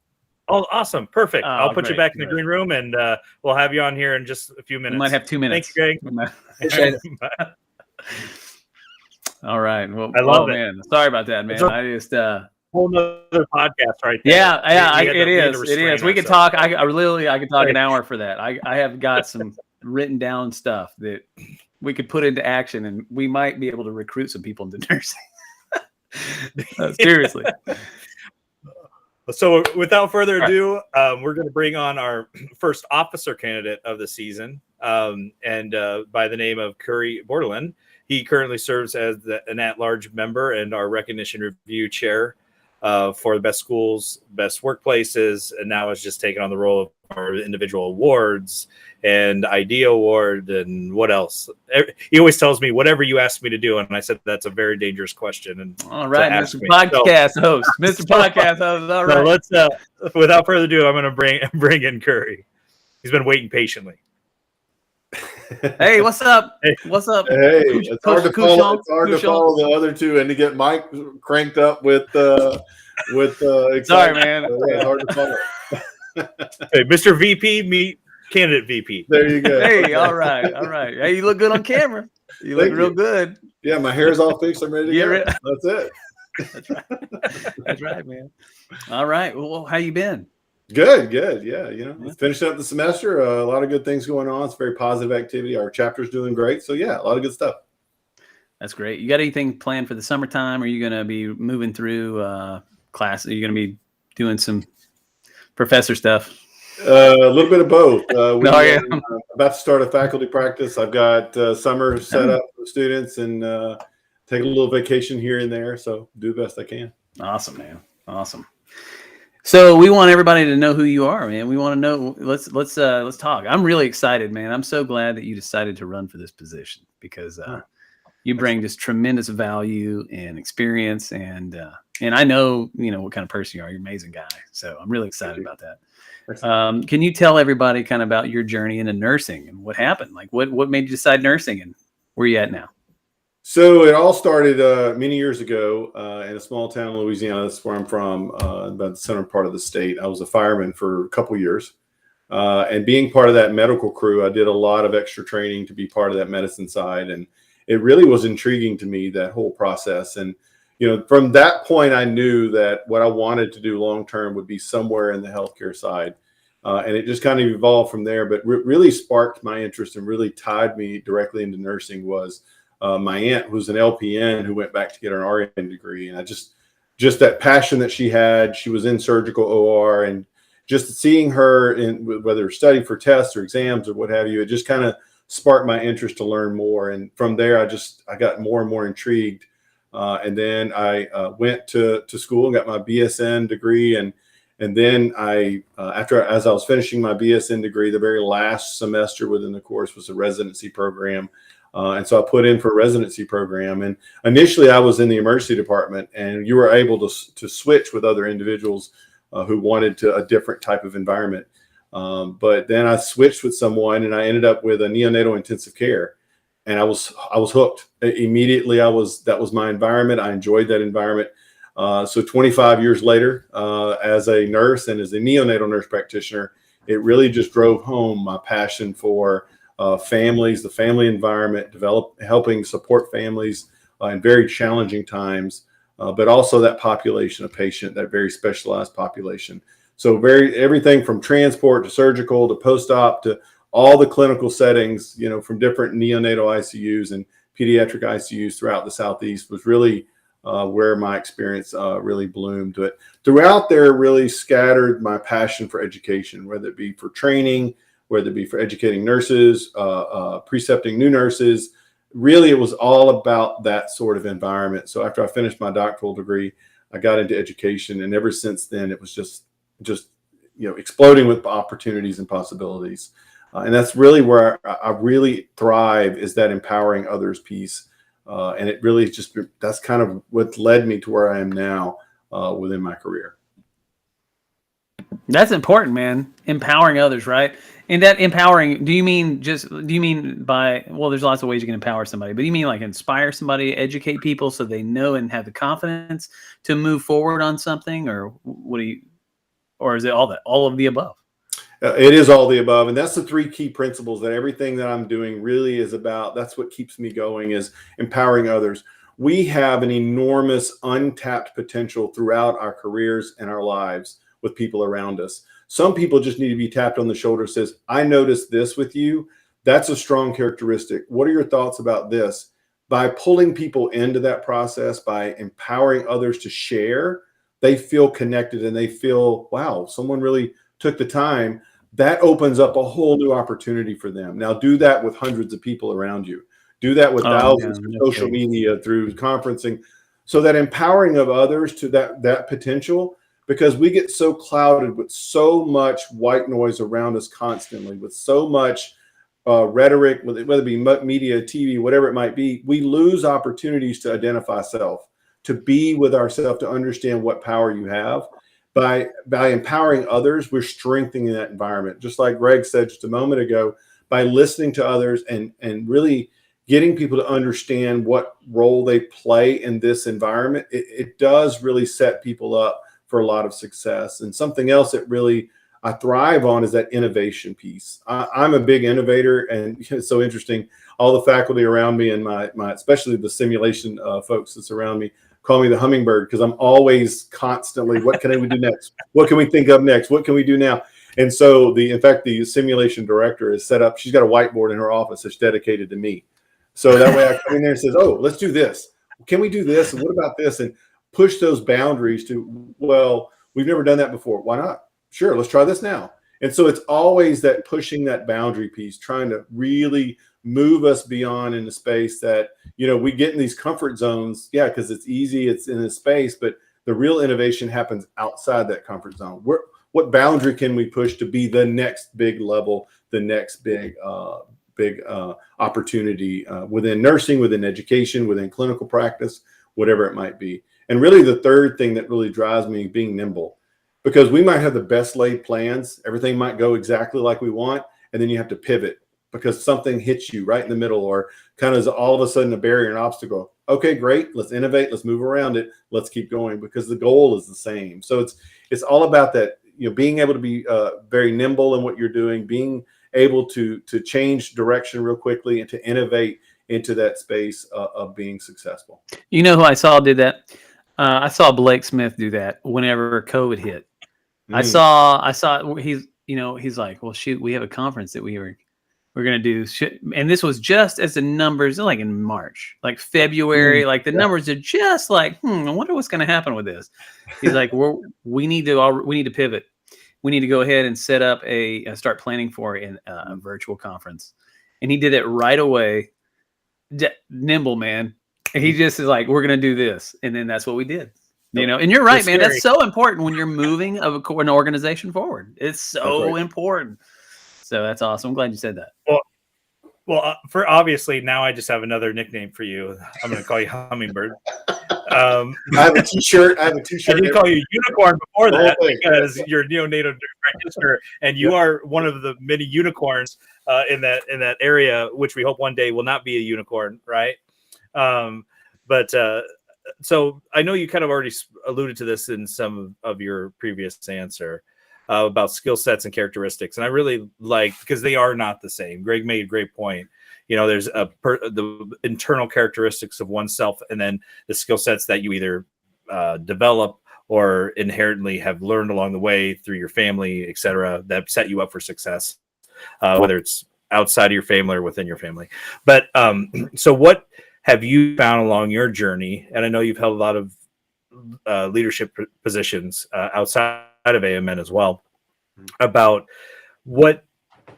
Oh, awesome. Perfect. I'll put you back in the green room, and we'll have you on here in just a few minutes. We might have 2 minutes. Thanks, Greg. Appreciate it. All right. Well, I love it. Man. Sorry about that, man. I just whole nother podcast right there. Yeah, it is. We could talk. I could talk an hour for that. I have got some written down stuff that we could put into action, and we might be able to recruit some people into nursing. Seriously. So without further ado, we're going to bring on our first officer candidate of the season, and by the name of Curry Bordelin. He currently serves as an at-large member and our recognition review chair for the best schools, best workplaces, and now has just taken on the role of our individual awards and ID award and what else. He always tells me whatever you ask me to do, and I said that's a very dangerous question. And all right, Mr. Podcast host, Mr. Podcast host. All right, let's. Without further ado, I'm going to bring in Curry. He's been waiting patiently. Hey, what's up? What's up? Hey, it's hard to follow the other two and to get Mike cranked up with excitement. Sorry, man. It's hard to follow. Hey, Mr. VP, meet candidate VP. There you go. Hey, all right. Hey, you look good on camera. You look real good. Yeah, my hair's all fixed. I'm ready to go. That's it. That's right. That's right, man. All right. Well, how you been? Good. Yeah, finishing up the semester. A lot of good things going on. It's very positive activity. Our chapter's doing great. So yeah, a lot of good stuff. That's great. You got anything planned for the summertime? Are you going to be moving through class? Are you going to be doing some professor stuff? A little bit of both. I'm about to start a faculty practice. I've got summer set up for students and take a little vacation here and there. So do the best I can. Awesome, man. Awesome. So we want everybody to know who you are, man. We want to know. Let's talk. I'm really excited, man. I'm so glad that you decided to run for this position because you bring just tremendous value and experience, and I know what kind of person you are. You're an amazing guy. So I'm really excited about that. Can you tell everybody kind of about your journey into nursing and what happened? Like what made you decide nursing, and where are you at now? So it all started many years ago in a small town in Louisiana. That's where I'm from, about the central part of the state. I was a fireman for a couple years. And being part of that medical crew, I did a lot of extra training to be part of that medicine side. And it really was intriguing to me, that whole process. And, from that point, I knew that what I wanted to do long-term would be somewhere in the healthcare side. And it just kind of evolved from there. But really sparked my interest and really tied me directly into nursing was my aunt, who's an LPN, who went back to get her RN degree. And I just that passion that she had. She was in surgical OR, and just seeing her in whether studying for tests or exams or what have you, it just kind of sparked my interest to learn more. And from there, I got more and more intrigued. And then I went to school and got my BSN degree. And then as I was finishing my BSN degree, the very last semester within the course was a residency program. And so I put in for a residency program. And initially I was in the emergency department, and you were able to switch with other individuals who wanted a different type of environment. But then I switched with someone, and I ended up with a neonatal intensive care, and I was hooked immediately. That was my environment. I enjoyed that environment. So 25 years later, as a nurse and as a neonatal nurse practitioner, it really just drove home my passion for families, the family environment, helping support families in very challenging times, but also that population of patient, that very specialized population. So everything from transport to surgical to post-op to all the clinical settings, from different neonatal ICUs and pediatric ICUs throughout the Southeast was really where my experience really bloomed. But throughout there, really scattered my passion for education, whether it be for training, whether it be for educating nurses, precepting new nurses. Really, it was all about that sort of environment. So after I finished my doctoral degree, I got into education, and ever since then, it was just exploding with opportunities and possibilities. And that's really where I really thrive, is that empowering others piece. And it really that's kind of what led me to where I am now within my career. That's important, man. Empowering others, right? And that empowering, do you mean by, well, there's lots of ways you can empower somebody, but do you mean like inspire somebody, educate people so they know and have the confidence to move forward on something, or or is it all of the above? It is all the above. And that's the three key principles that everything that I'm doing really is about. That's what keeps me going, is empowering others. We have an enormous untapped potential throughout our careers and our lives with people around us. Some people just need to be tapped on the shoulder, says, I noticed this with you. That's a strong characteristic. What are your thoughts about this? By pulling people into that process, by empowering others to share, they feel connected and they feel, wow, someone really took the time. That opens up a whole new opportunity for them. Now do that with hundreds of people around you. Do that with thousands through social media, through conferencing. So that empowering of others to that potential, because we get so clouded with so much white noise around us constantly, with so much rhetoric, whether it be media, TV, whatever it might be, we lose opportunities to identify self, to be with ourselves, to understand what power you have. By empowering others, we're strengthening that environment. Just like Greg said just a moment ago, by listening to others and really getting people to understand what role they play in this environment, it does really set people up for a lot of success. And something else that really I thrive on is that innovation piece. I'm a big innovator, and it's so interesting. All the faculty around me and my especially the simulation folks that's around me call me the hummingbird, because I'm always constantly, what can we do next? What can we think of next? What can we do now? And so in fact, the simulation director is set up. She's got a whiteboard in her office that's dedicated to me. So that way I come in there and says, oh, let's do this. Can we do this? And what about this? And push those boundaries to, well, we've never done that before. Why not? Sure, let's try this now. And so it's always that pushing that boundary piece, trying to really move us beyond in the space that, we get in these comfort zones. Yeah, because it's easy, it's in a space, but the real innovation happens outside that comfort zone. What boundary can we push to be the next big level, the next big opportunity within nursing, within education, within clinical practice, whatever it might be. And really the third thing that really drives me, being nimble, because we might have the best laid plans. Everything might go exactly like we want. And then you have to pivot because something hits you right in the middle, or kind of is all of a sudden a barrier, an obstacle. Okay, great. Let's innovate. Let's move around it. Let's keep going, because the goal is the same. So it's all about that, being able to be very nimble in what you're doing, being able to change direction real quickly and to innovate into that space of being successful. You know who I saw did that? I saw Blake Smith do that whenever COVID hit. I saw he's like, well, shoot, we have a conference that we're going to do. And this was just as the numbers, like in March, like February, like the numbers are just like, I wonder what's going to happen with this. He's like, we need to pivot. We need to go ahead and set up start planning for a virtual conference. And he did it right away. Nimble, man. And he just is like, we're going to do this. And then that's what we did. And you're right, man. That's so important when you're moving an organization forward. It's so important. So that's awesome. I'm glad you said that. Well, for obviously now I just have another nickname for you. I'm going to call you Hummingbird. I have a T-shirt. I have a T-shirt. I did call you unicorn before The whole that thing. because you're a neonatal practitioner, and you are one of the many unicorns in that area, which we hope one day will not be a unicorn, right? So I know you kind of already alluded to this in some of your previous answer about skill sets and characteristics, and I really like, because they are not the same. Greg made a great point. There's the internal characteristics of oneself, and then the skill sets that you either develop or inherently have learned along the way through your family, et cetera, that set you up for success, whether it's outside of your family or within your family. But so what have you found along your journey? And I know you've held a lot of leadership positions outside of AAMN as well, about what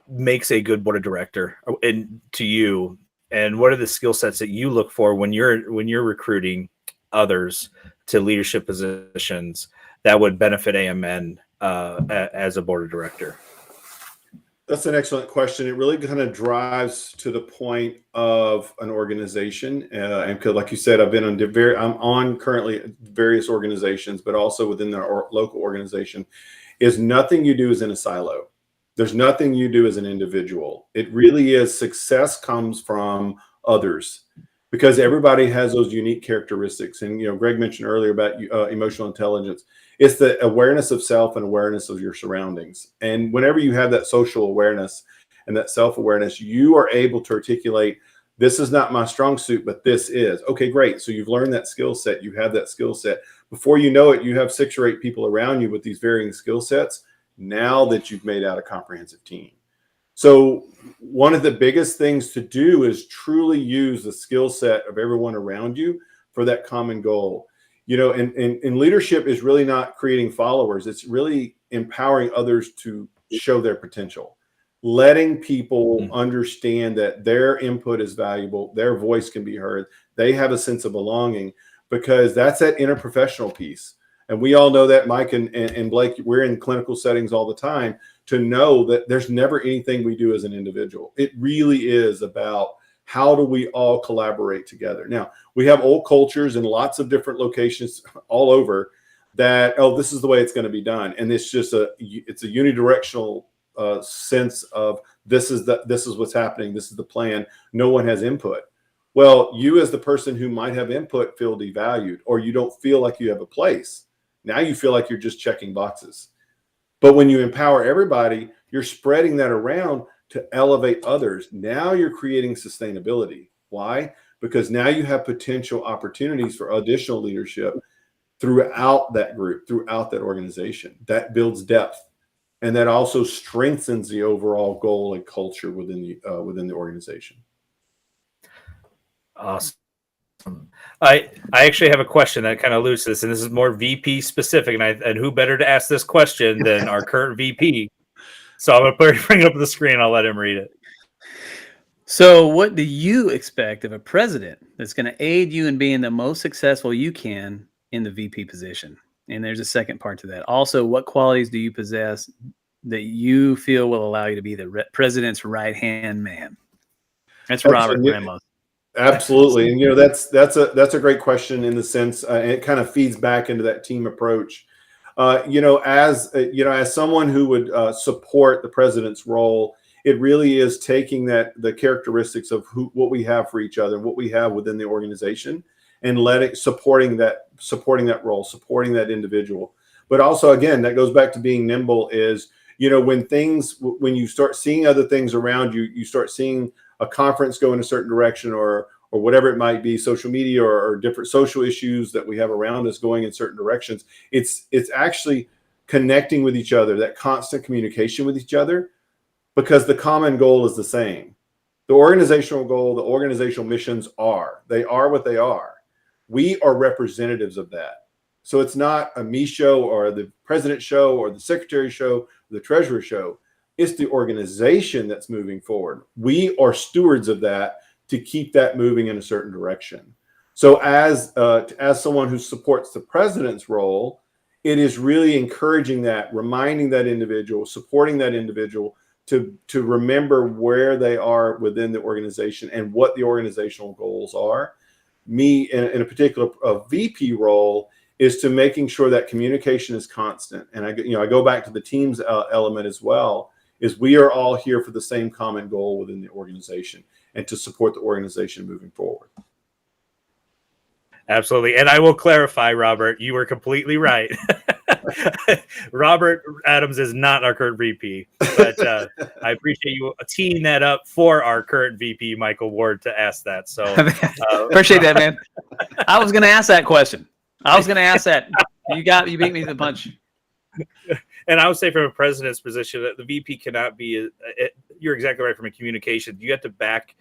makes a good board of director and to you, and what are the skill sets that you look for when you're recruiting others to leadership positions that would benefit AAMN as a board of director? That's an excellent question. It really kind of drives to the point of an organization, and because, like you said, I'm on currently various organizations, but also within the local organization. Is nothing you do is in a silo. There's nothing you do as an individual. It really is, success comes from others, because everybody has those unique characteristics. And Greg mentioned earlier about emotional intelligence. It's the awareness of self and awareness of your surroundings. And whenever you have that social awareness and that self-awareness, you are able to articulate, this is not my strong suit, but this is. Okay, great. So you've learned that skill set. You have that skill set. Before you know it, you have 6 or 8 people around you with these varying skill sets, now that you've made out a comprehensive team. So one of the biggest things to do is truly use the skill set of everyone around you for that common goal. And leadership is really not creating followers. It's really empowering others to show their potential, letting people understand that their input is valuable, their voice can be heard, they have a sense of belonging, because that's that interprofessional piece. And we all know that, Mike and Blake, we're in clinical settings all the time, to know that there's never anything we do as an individual. It really is about, how do we all collaborate together? Now, we have old cultures in lots of different locations all over that, this is the way it's going to be done. And it's just it's a unidirectional sense of, this is what's happening. This is the plan. No one has input. Well, you as the person who might have input feel devalued, or you don't feel like you have a place. Now you feel like you're just checking boxes. But when you empower everybody, you're spreading that around to elevate others. Now you're creating sustainability. Why? Because now you have potential opportunities for additional leadership throughout that group, throughout that organization. That builds depth, and that also strengthens the overall goal and culture within the organization. Awesome. I actually have a question that kind of alludes to this, and this is more VP specific, and who better to ask this question than our current VP? So I'm going to bring it up on the screen. I'll let him read it. So what do you expect of a president that's going to aid you in being the most successful you can in the VP position? And there's a second part to that. Also, what qualities do you possess that you feel will allow you to be the president's right-hand man? That's Robert Ramos. Absolutely. And that's a great question, in the sense, and it kind of feeds back into that team approach. As someone who would support the president's role, it really is taking the characteristics of what we have for each other, what we have within the organization, and supporting that role, supporting that individual. But also, again, that goes back to being nimble. Is when you start seeing other things around you, you start seeing a conference go in a certain direction, or whatever it might be, social media or different social issues that we have around us going in certain directions. It's actually connecting with each other, that constant communication with each other, because the common goal is the same. The organizational goal, the organizational missions are what they are. We are representatives of that. So it's not a me show, or the president show, or the secretary show, or the treasurer show. It's the organization that's moving forward. We are stewards of that to keep that moving in a certain direction. So as someone who supports the president's role, it is really encouraging that, reminding that individual, supporting that individual to remember where they are within the organization and what the organizational goals are. me in a particular VP role is to making sure that communication is constant. And I go back to the teams element as well, is we are all here for the same common goal within the organization and to support the organization moving forward. Absolutely. And I will clarify, Robert, you were completely right. Robert Adams is not our current VP, but I appreciate you teeing that up for our current VP, Michael Ward, to ask that. So appreciate that, man. I was going to ask that question. You beat me to the punch. And I would say from a president's position that the VP cannot be, you're exactly right, from a communication. You have to back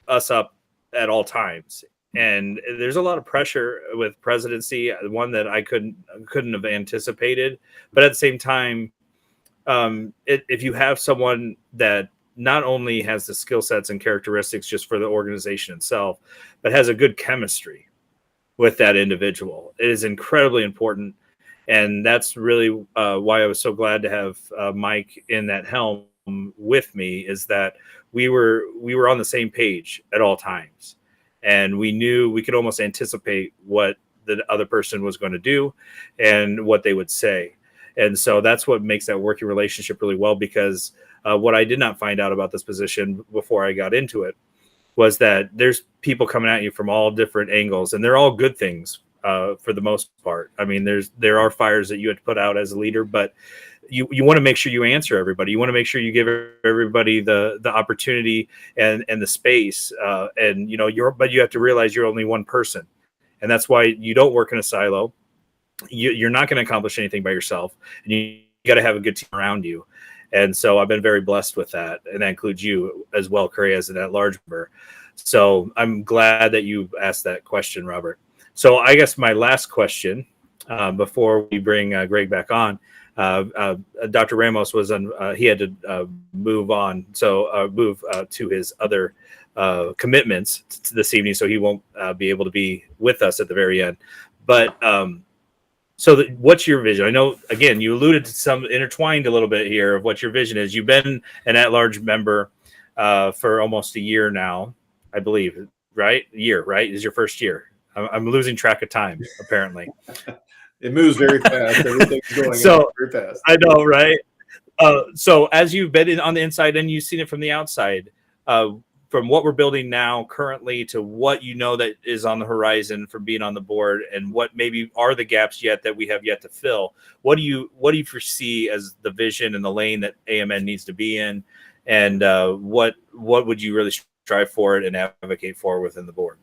us up at all times. And there's a lot of pressure with presidency, one that I couldn't have anticipated. But at the same time, if you have someone that not only has the skill sets and characteristics just for the organization itself, but has a good chemistry with that individual, it is incredibly important. And that's really why I was so glad to have Mike in that helm with me, is that we were on the same page at all times. And we knew we could almost anticipate what the other person was going to do and what they would say. And so that's what makes that working relationship really well, because what I did not find out about this position before I got into it was that there's people coming at you from all different angles, and they're all good things for the most part. I mean, there are fires that you have to put out as a leader, but you want to make sure you answer everybody. You want to make sure you give everybody the opportunity and the space. And but you have to realize you're only one person, and that's why you don't work in a silo. You're not going to accomplish anything by yourself, and you got to have a good team around you. And so I've been very blessed with that, and that includes you as well, Curry, as an at-large member. So I'm glad that you asked that question, Robert. So I guess my last question before we bring Greg back on. Dr. Ramos was on, he had to move on, so move to his other commitments this evening, so he won't be able to be with us at the very end. But what's your vision? I know, again, you alluded to some intertwined a little bit here of what your vision is. You've been an at-large member for almost a year now, I believe, right? Year, right? Is your first year. I'm losing track of time, apparently. It moves very fast. Everything's going very fast. I know, right? So as you've been on the inside and you've seen it from the outside, from what we're building now currently to what you know that is on the horizon from being on the board, and what maybe are the gaps yet that we have yet to fill, what do you foresee as the vision and the lane that AMN needs to be in, and what would you really strive for and advocate for within the board?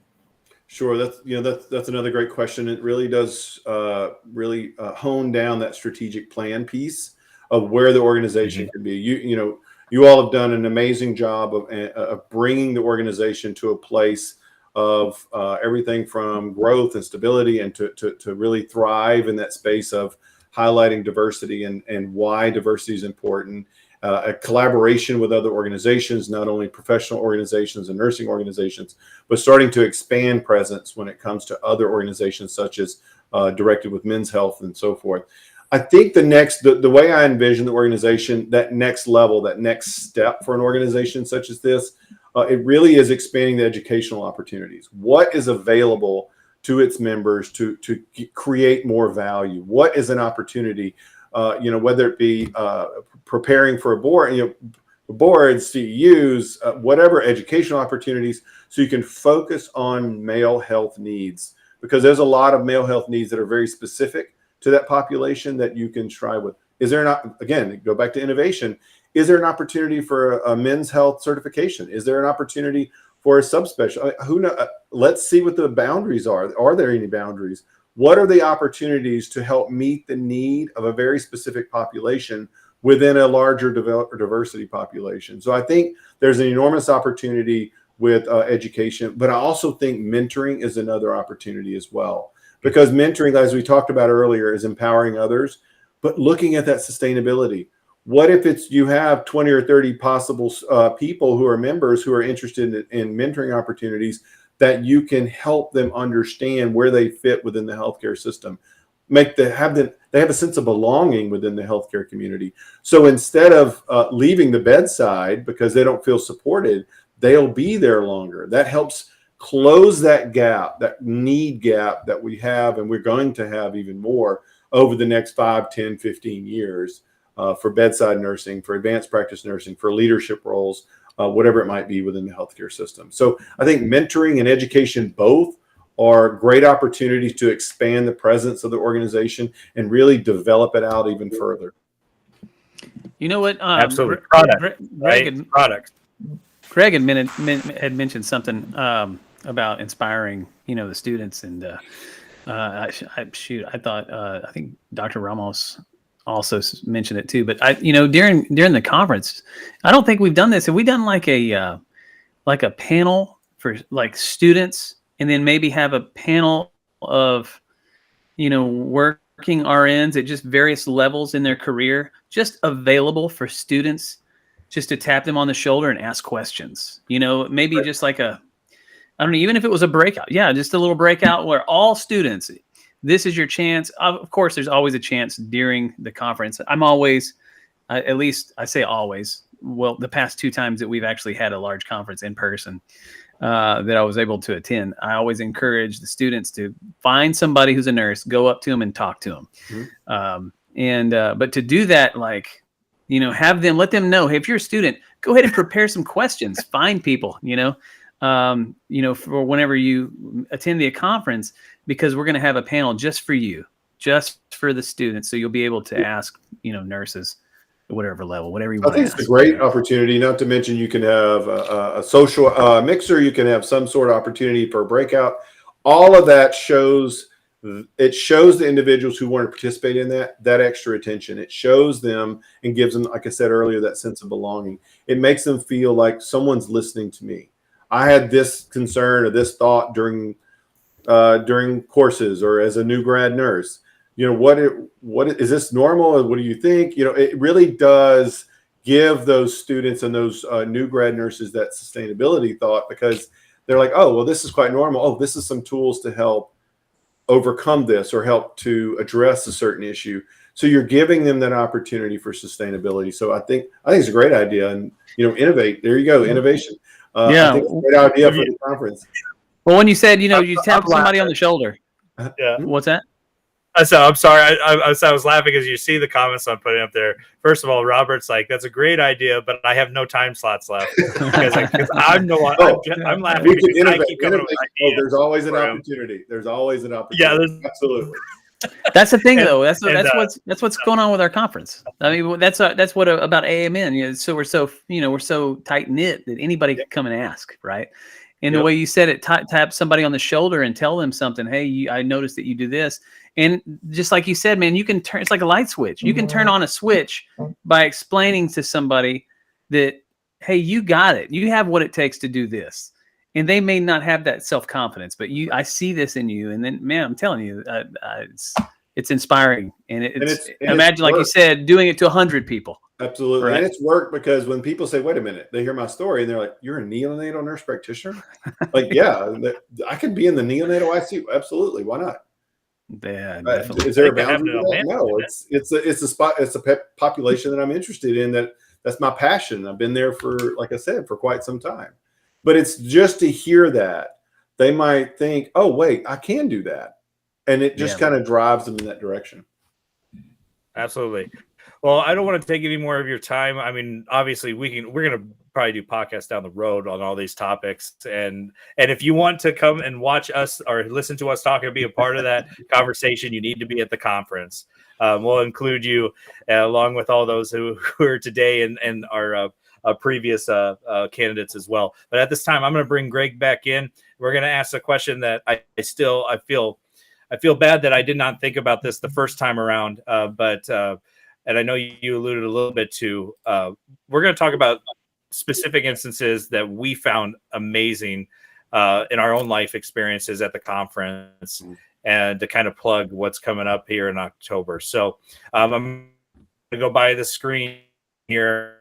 Sure, that's another great question. It really does hone down that strategic plan piece of where the organization can be. You all have done an amazing job of bringing the organization to a place of everything from growth and stability, and to really thrive in that space of highlighting diversity and why diversity is important. A collaboration with other organizations, not only professional organizations and nursing organizations, but starting to expand presence when it comes to other organizations such as Directed with Men's Health and so forth. I think the way I envision the organization, that next level, that next step for an organization such as this, it really is expanding the educational opportunities. What is available to its members to create more value? What is an opportunity? Whether it be preparing for a board, boards, CEUs, whatever educational opportunities, so you can focus on male health needs, because there's a lot of male health needs that are very specific to that population that you can strive with. Is there not, again, go back to innovation, is there an opportunity for a men's health certification? Is there an opportunity for a subspecial? Who knows? Let's see what the boundaries are. Are there any boundaries? What are the opportunities to help meet the need of a very specific population within a larger diversity population? So I think there's an enormous opportunity with education, but I also think mentoring is another opportunity as well, because mentoring, as we talked about earlier, is empowering others, but looking at that sustainability. What if you have 20 or 30 possible people who are members who are interested in mentoring opportunities, that you can help them understand where they fit within the healthcare system, they have a sense of belonging within the healthcare community. So instead of leaving the bedside because they don't feel supported, they'll be there longer. That helps close that gap, that need gap that we have, and we're going to have even more over the next 5, 10, 15 years for bedside nursing, for advanced practice nursing, for leadership roles, whatever it might be within the healthcare system. So I think mentoring and education both are great opportunities to expand the presence of the organization and really develop it out even further. You know what? Absolutely. Product. Greg had mentioned something about inspiring, the students, and I thought I think Dr. Ramos also mentioned it too. But during the conference, I don't think we've done this. Have we done like a panel for like students, and then maybe have a panel of working RNs at just various levels in their career, just available for students, just to tap them on the shoulder and ask questions. Maybe just like I don't know, even if it was a breakout. Yeah, just a little breakout where all students, this is your chance. Of course, there's always a chance during the conference. I'm always, at least I say always, well, the past 2 times that we've actually had a large conference in person that I was able to attend, I always encourage the students to find somebody who's a nurse, go up to them and talk to them. Mm-hmm. But to do that, have them, let them know, hey, if you're a student, go ahead and prepare some questions, find people, for whenever you attend the conference, because we're going to have a panel just for you, just for the students. So you'll be able to ask, nurses at whatever level, whatever you want. I think it's a great opportunity, not to mention you can have a social mixer. You can have some sort of opportunity for a breakout. All of that shows the individuals who want to participate in that extra attention. It shows them and gives them, like I said earlier, that sense of belonging. It makes them feel like someone's listening to me. I had this concern or this thought during courses or as a new grad nurse. What is this normal? What do you think? It really does give those students and those new grad nurses that sustainability thought, because they're like, oh, well, this is quite normal. Oh, this is some tools to help overcome this or help to address a certain issue. So you're giving them that opportunity for sustainability. So I think it's a great idea, and innovate. There you go, innovation. Yeah, I think it's a great idea for the conference. Well, when you said you tap somebody on the shoulder, yeah, what's that? So I'm sorry. I was laughing because you see the comments I'm putting up there. First of all, Robert's like, "That's a great idea, but I have no time slots left." Because I'm laughing because I keep coming up with ideas. There's always an opportunity. There's always an opportunity. Yeah, absolutely. That's the thing, though. That's what's going on with our conference. I mean, that's what about AAMN. So we're so tight knit that anybody can come and ask, right? And the way you said it, tap somebody on the shoulder and tell them something. Hey, I noticed that you do this. And just like you said, man, you can turn, it's like a light switch. You can turn on a switch by explaining to somebody that, hey, you got it. You have what it takes to do this. And they may not have that self-confidence, but I see this in you. And then, man, I'm telling you, it's inspiring. And imagine, like you said, doing it to 100 people. Absolutely. Right? And it's worked because when people say, wait a minute, they hear my story and they're like, you're a neonatal nurse practitioner? Like, yeah, I could be in the neonatal ICU. Absolutely. Why not? Yeah, definitely. Is there a boundary to that? No, it's a population that I'm interested in. That's my passion. I've been there for, like I said, for quite some time. But it's just to hear that they might think, oh, wait, I can do that. And it just kind of drives them in that direction. Absolutely. Well, I don't want to take any more of your time. I mean, obviously we're going to probably do podcasts down the road on all these topics. And if you want to come and watch us or listen to us talk and be a part of that conversation, you need to be at the conference. We'll include you along with all those who are today and our previous candidates as well. But at this time, I'm going to bring Greg back in. We're going to ask a question that I feel bad that I did not think about this the first time around. And I know you alluded a little bit to, we're going to talk about specific instances that we found amazing in our own life experiences at the conference, and to kind of plug what's coming up here in October. So I'm going to go by the screen here.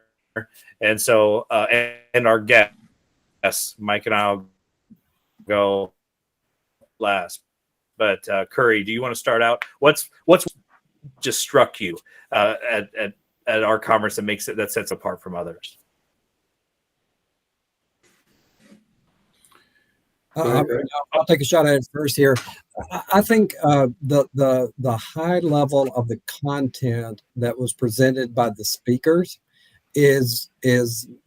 And so, and our guests, Mike and I'll go last. But Curry, do you want to start out? What's just struck you at our conference that sets apart from others? I'll take a shot at it first here. I think the high level of the content that was presented by the speakers is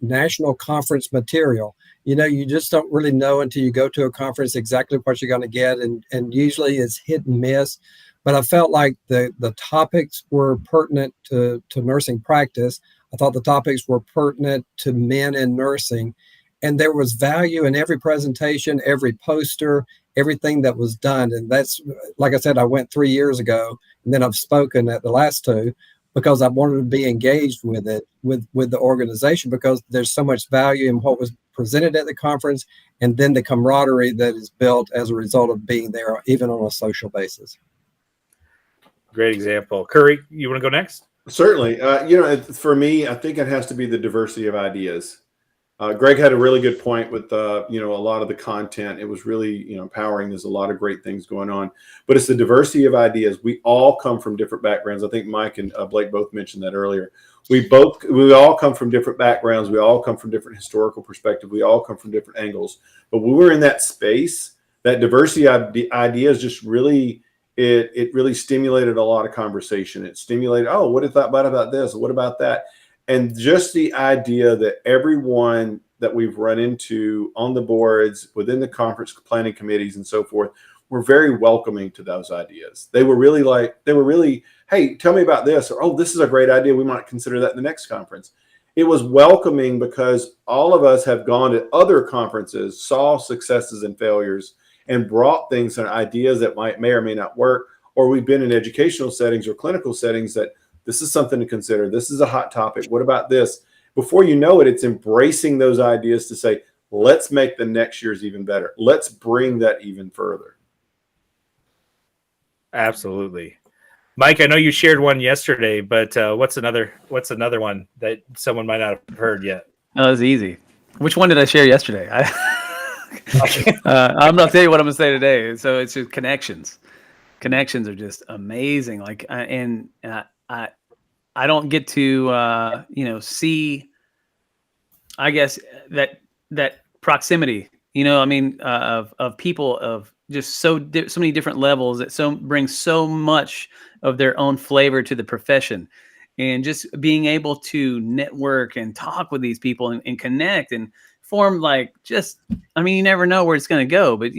national conference material. You just don't really know until you go to a conference exactly what you're going to get, and usually it's hit and miss. But I felt like the topics were pertinent to nursing practice. I thought the topics were pertinent to men in nursing, and there was value in every presentation, every poster, everything that was done. And that's, like I said, I went 3 years ago, and then I've spoken at the last two, because I wanted to be engaged with it, with the organization, because there's so much value in what was presented at the conference, and then the camaraderie that is built as a result of being there, even on a social basis. Great example. Curry, you want to go next? Certainly. For me, I think it has to be the diversity of ideas. Greg had a really good point with, a lot of the content. It was really, empowering. There's a lot of great things going on, but it's the diversity of ideas. We all come from different backgrounds. I think Mike and Blake both mentioned that earlier. We all come from different backgrounds. We all come from different historical perspectives. We all come from different angles, but when we're in that space, that diversity of ideas just really, it really stimulated a lot of conversation. It stimulated, oh, what about this? What about that? And just the idea that everyone that we've run into on the boards, within the conference planning committees and so forth, were very welcoming to those ideas. They were really, hey, tell me about this, or, oh, this is a great idea. We might consider that in the next conference. It was welcoming because all of us have gone to other conferences, saw successes and failures, and brought things and ideas that may or may not work, or we've been in educational settings or clinical settings that this is something to consider. This is a hot topic. What about this? Before you know it, it's embracing those ideas to say, let's make the next year's even better. Let's bring that even further. Absolutely. Mike, I know you shared one yesterday, but what's another one that someone might not have heard yet? Oh, it was easy. Which one did I share yesterday? I'm not telling you what I'm going to say today. So it's just connections. Connections are just amazing. I don't get to, see, I guess, that proximity, of people of just so many different levels that bring so much of their own flavor to the profession, and just being able to network and talk with these people and connect and form you never know where it's going to go, but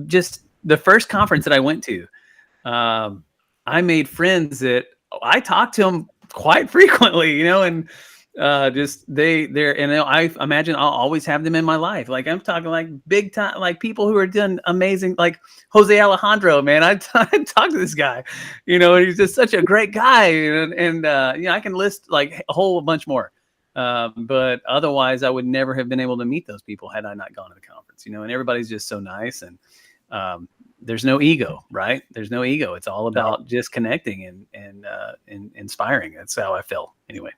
just the first conference that I went to, I made friends that I talk to them quite frequently, and I imagine I'll always have them in my life. Like, I'm talking big time, people who are doing amazing, like Jose Alejandro, man. I talked to this guy, and he's just such a great guy. And I can list a whole bunch more. But otherwise I would never have been able to meet those people had I not gone to the conference, and everybody's just so nice. And, there's no ego, right? There's no ego. It's all about just connecting and inspiring. That's how I felt anyway.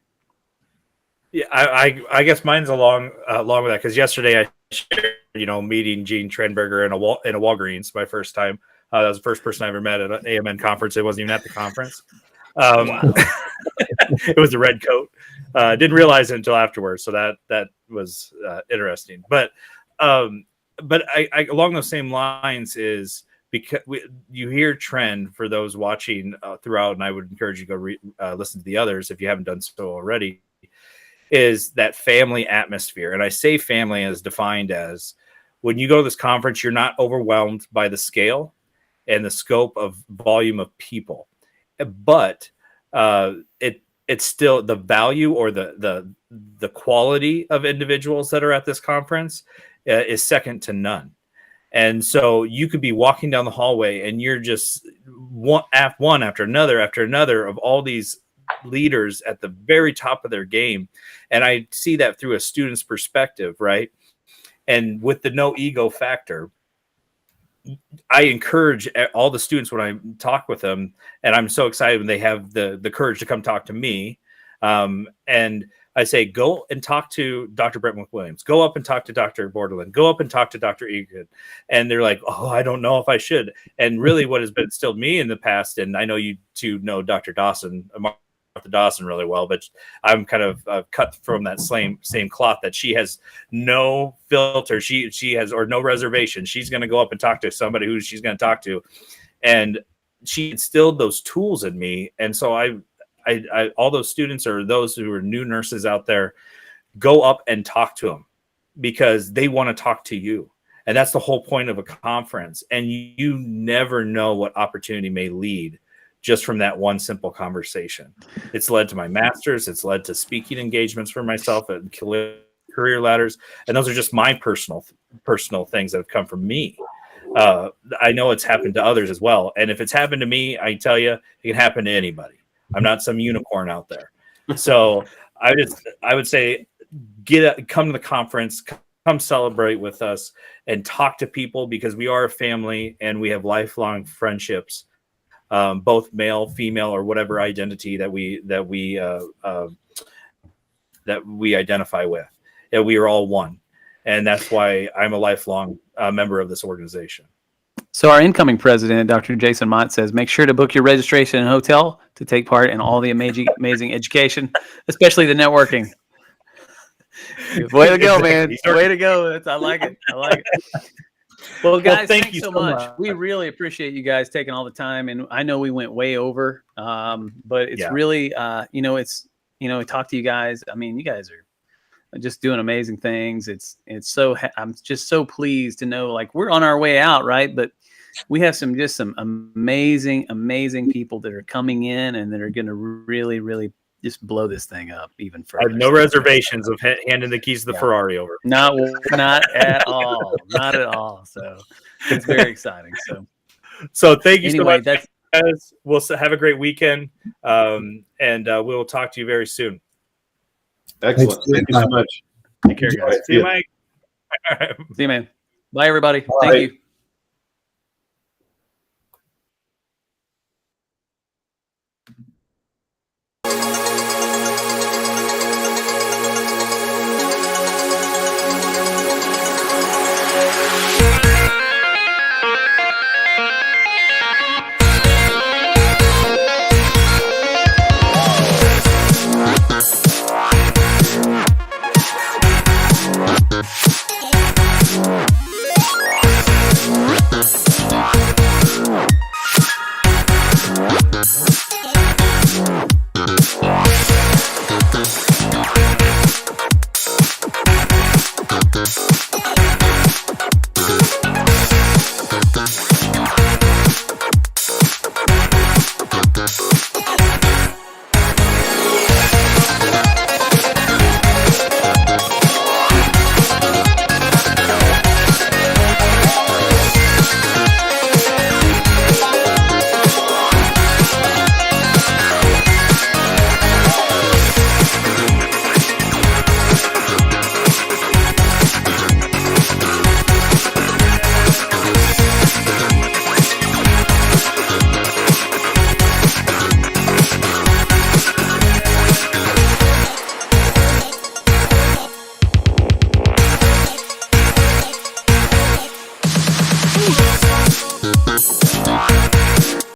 Yeah, I guess mine's along with that, because yesterday I shared, meeting Gene Trenberger in a Walgreens, my first time. That was the first person I ever met at an AAMN conference. It wasn't even at the conference. Wow. It was the red coat. Didn't realize it until afterwards. So that was interesting. But I along those same lines is, because you hear trend for those watching throughout, and I would encourage you to go listen to the others if you haven't done so already, is that family atmosphere. And I say family as defined as, when you go to this conference, you're not overwhelmed by the scale and the scope of volume of people, but it's still the value or the quality of individuals that are at this conference is second to none. And so you could be walking down the hallway and you're just one after another of all these leaders at the very top of their game. And I see that through a student's perspective, right? And with the no ego factor, I encourage all the students when I talk with them, and I'm so excited when they have the courage to come talk to me. And I say, go and talk to Dr. Brett McWilliams. Go up and talk to Dr. Borderland. Go up and talk to Dr. Egan. And they're like, oh, I don't know if I should. And really what has been instilled me in the past, and I know you two know Dr. Dawson, Mark Martha Dawson really well, but I'm kind of cut from that same cloth that she has no filter. She has, or no reservation. She's going to go up and talk to somebody who she's going to talk to. And she instilled those tools in me. And so I all those students, or those who are new nurses out there, go up and talk to them because they want to talk to you. And that's the whole point of a conference. And you never know what opportunity may lead just from that one simple conversation. It's led to my master's. It's led to speaking engagements for myself and career ladders. And those are just my personal things that have come from me. I know it's happened to others as well. And if it's happened to me, I tell you, it can happen to anybody. I'm not some unicorn out there. So I would say, come to the conference, come celebrate with us and talk to people, because we are a family and we have lifelong friendships. Both male, female, or whatever identity that we identify with. Yeah, we are all one, and that's why I'm a lifelong member of this organization. So our incoming president, Dr. Jason Mott, says, make sure to book your registration and hotel to take part in all the amazing education, especially the networking. Way to go, man! Way to go! I like it. Well, guys, thank you so much. We really appreciate you guys taking all the time, and I know we went way over, but it's really, talk to you guys. I mean, you guys are just doing amazing things. I'm just so pleased to know, like, we're on our way out, right? But we have some amazing people that are coming in and that are going to really just blow this thing up even further. I have no reservations of handing the keys to the Ferrari over. Not at all. Not at all. So it's very exciting. So thank you so much, guys. We'll have a great weekend, and we'll talk to you very soon. Excellent. Thank you so much. Take care, guys. See you, Mike. See you, man. Bye, everybody. Bye. Thank you.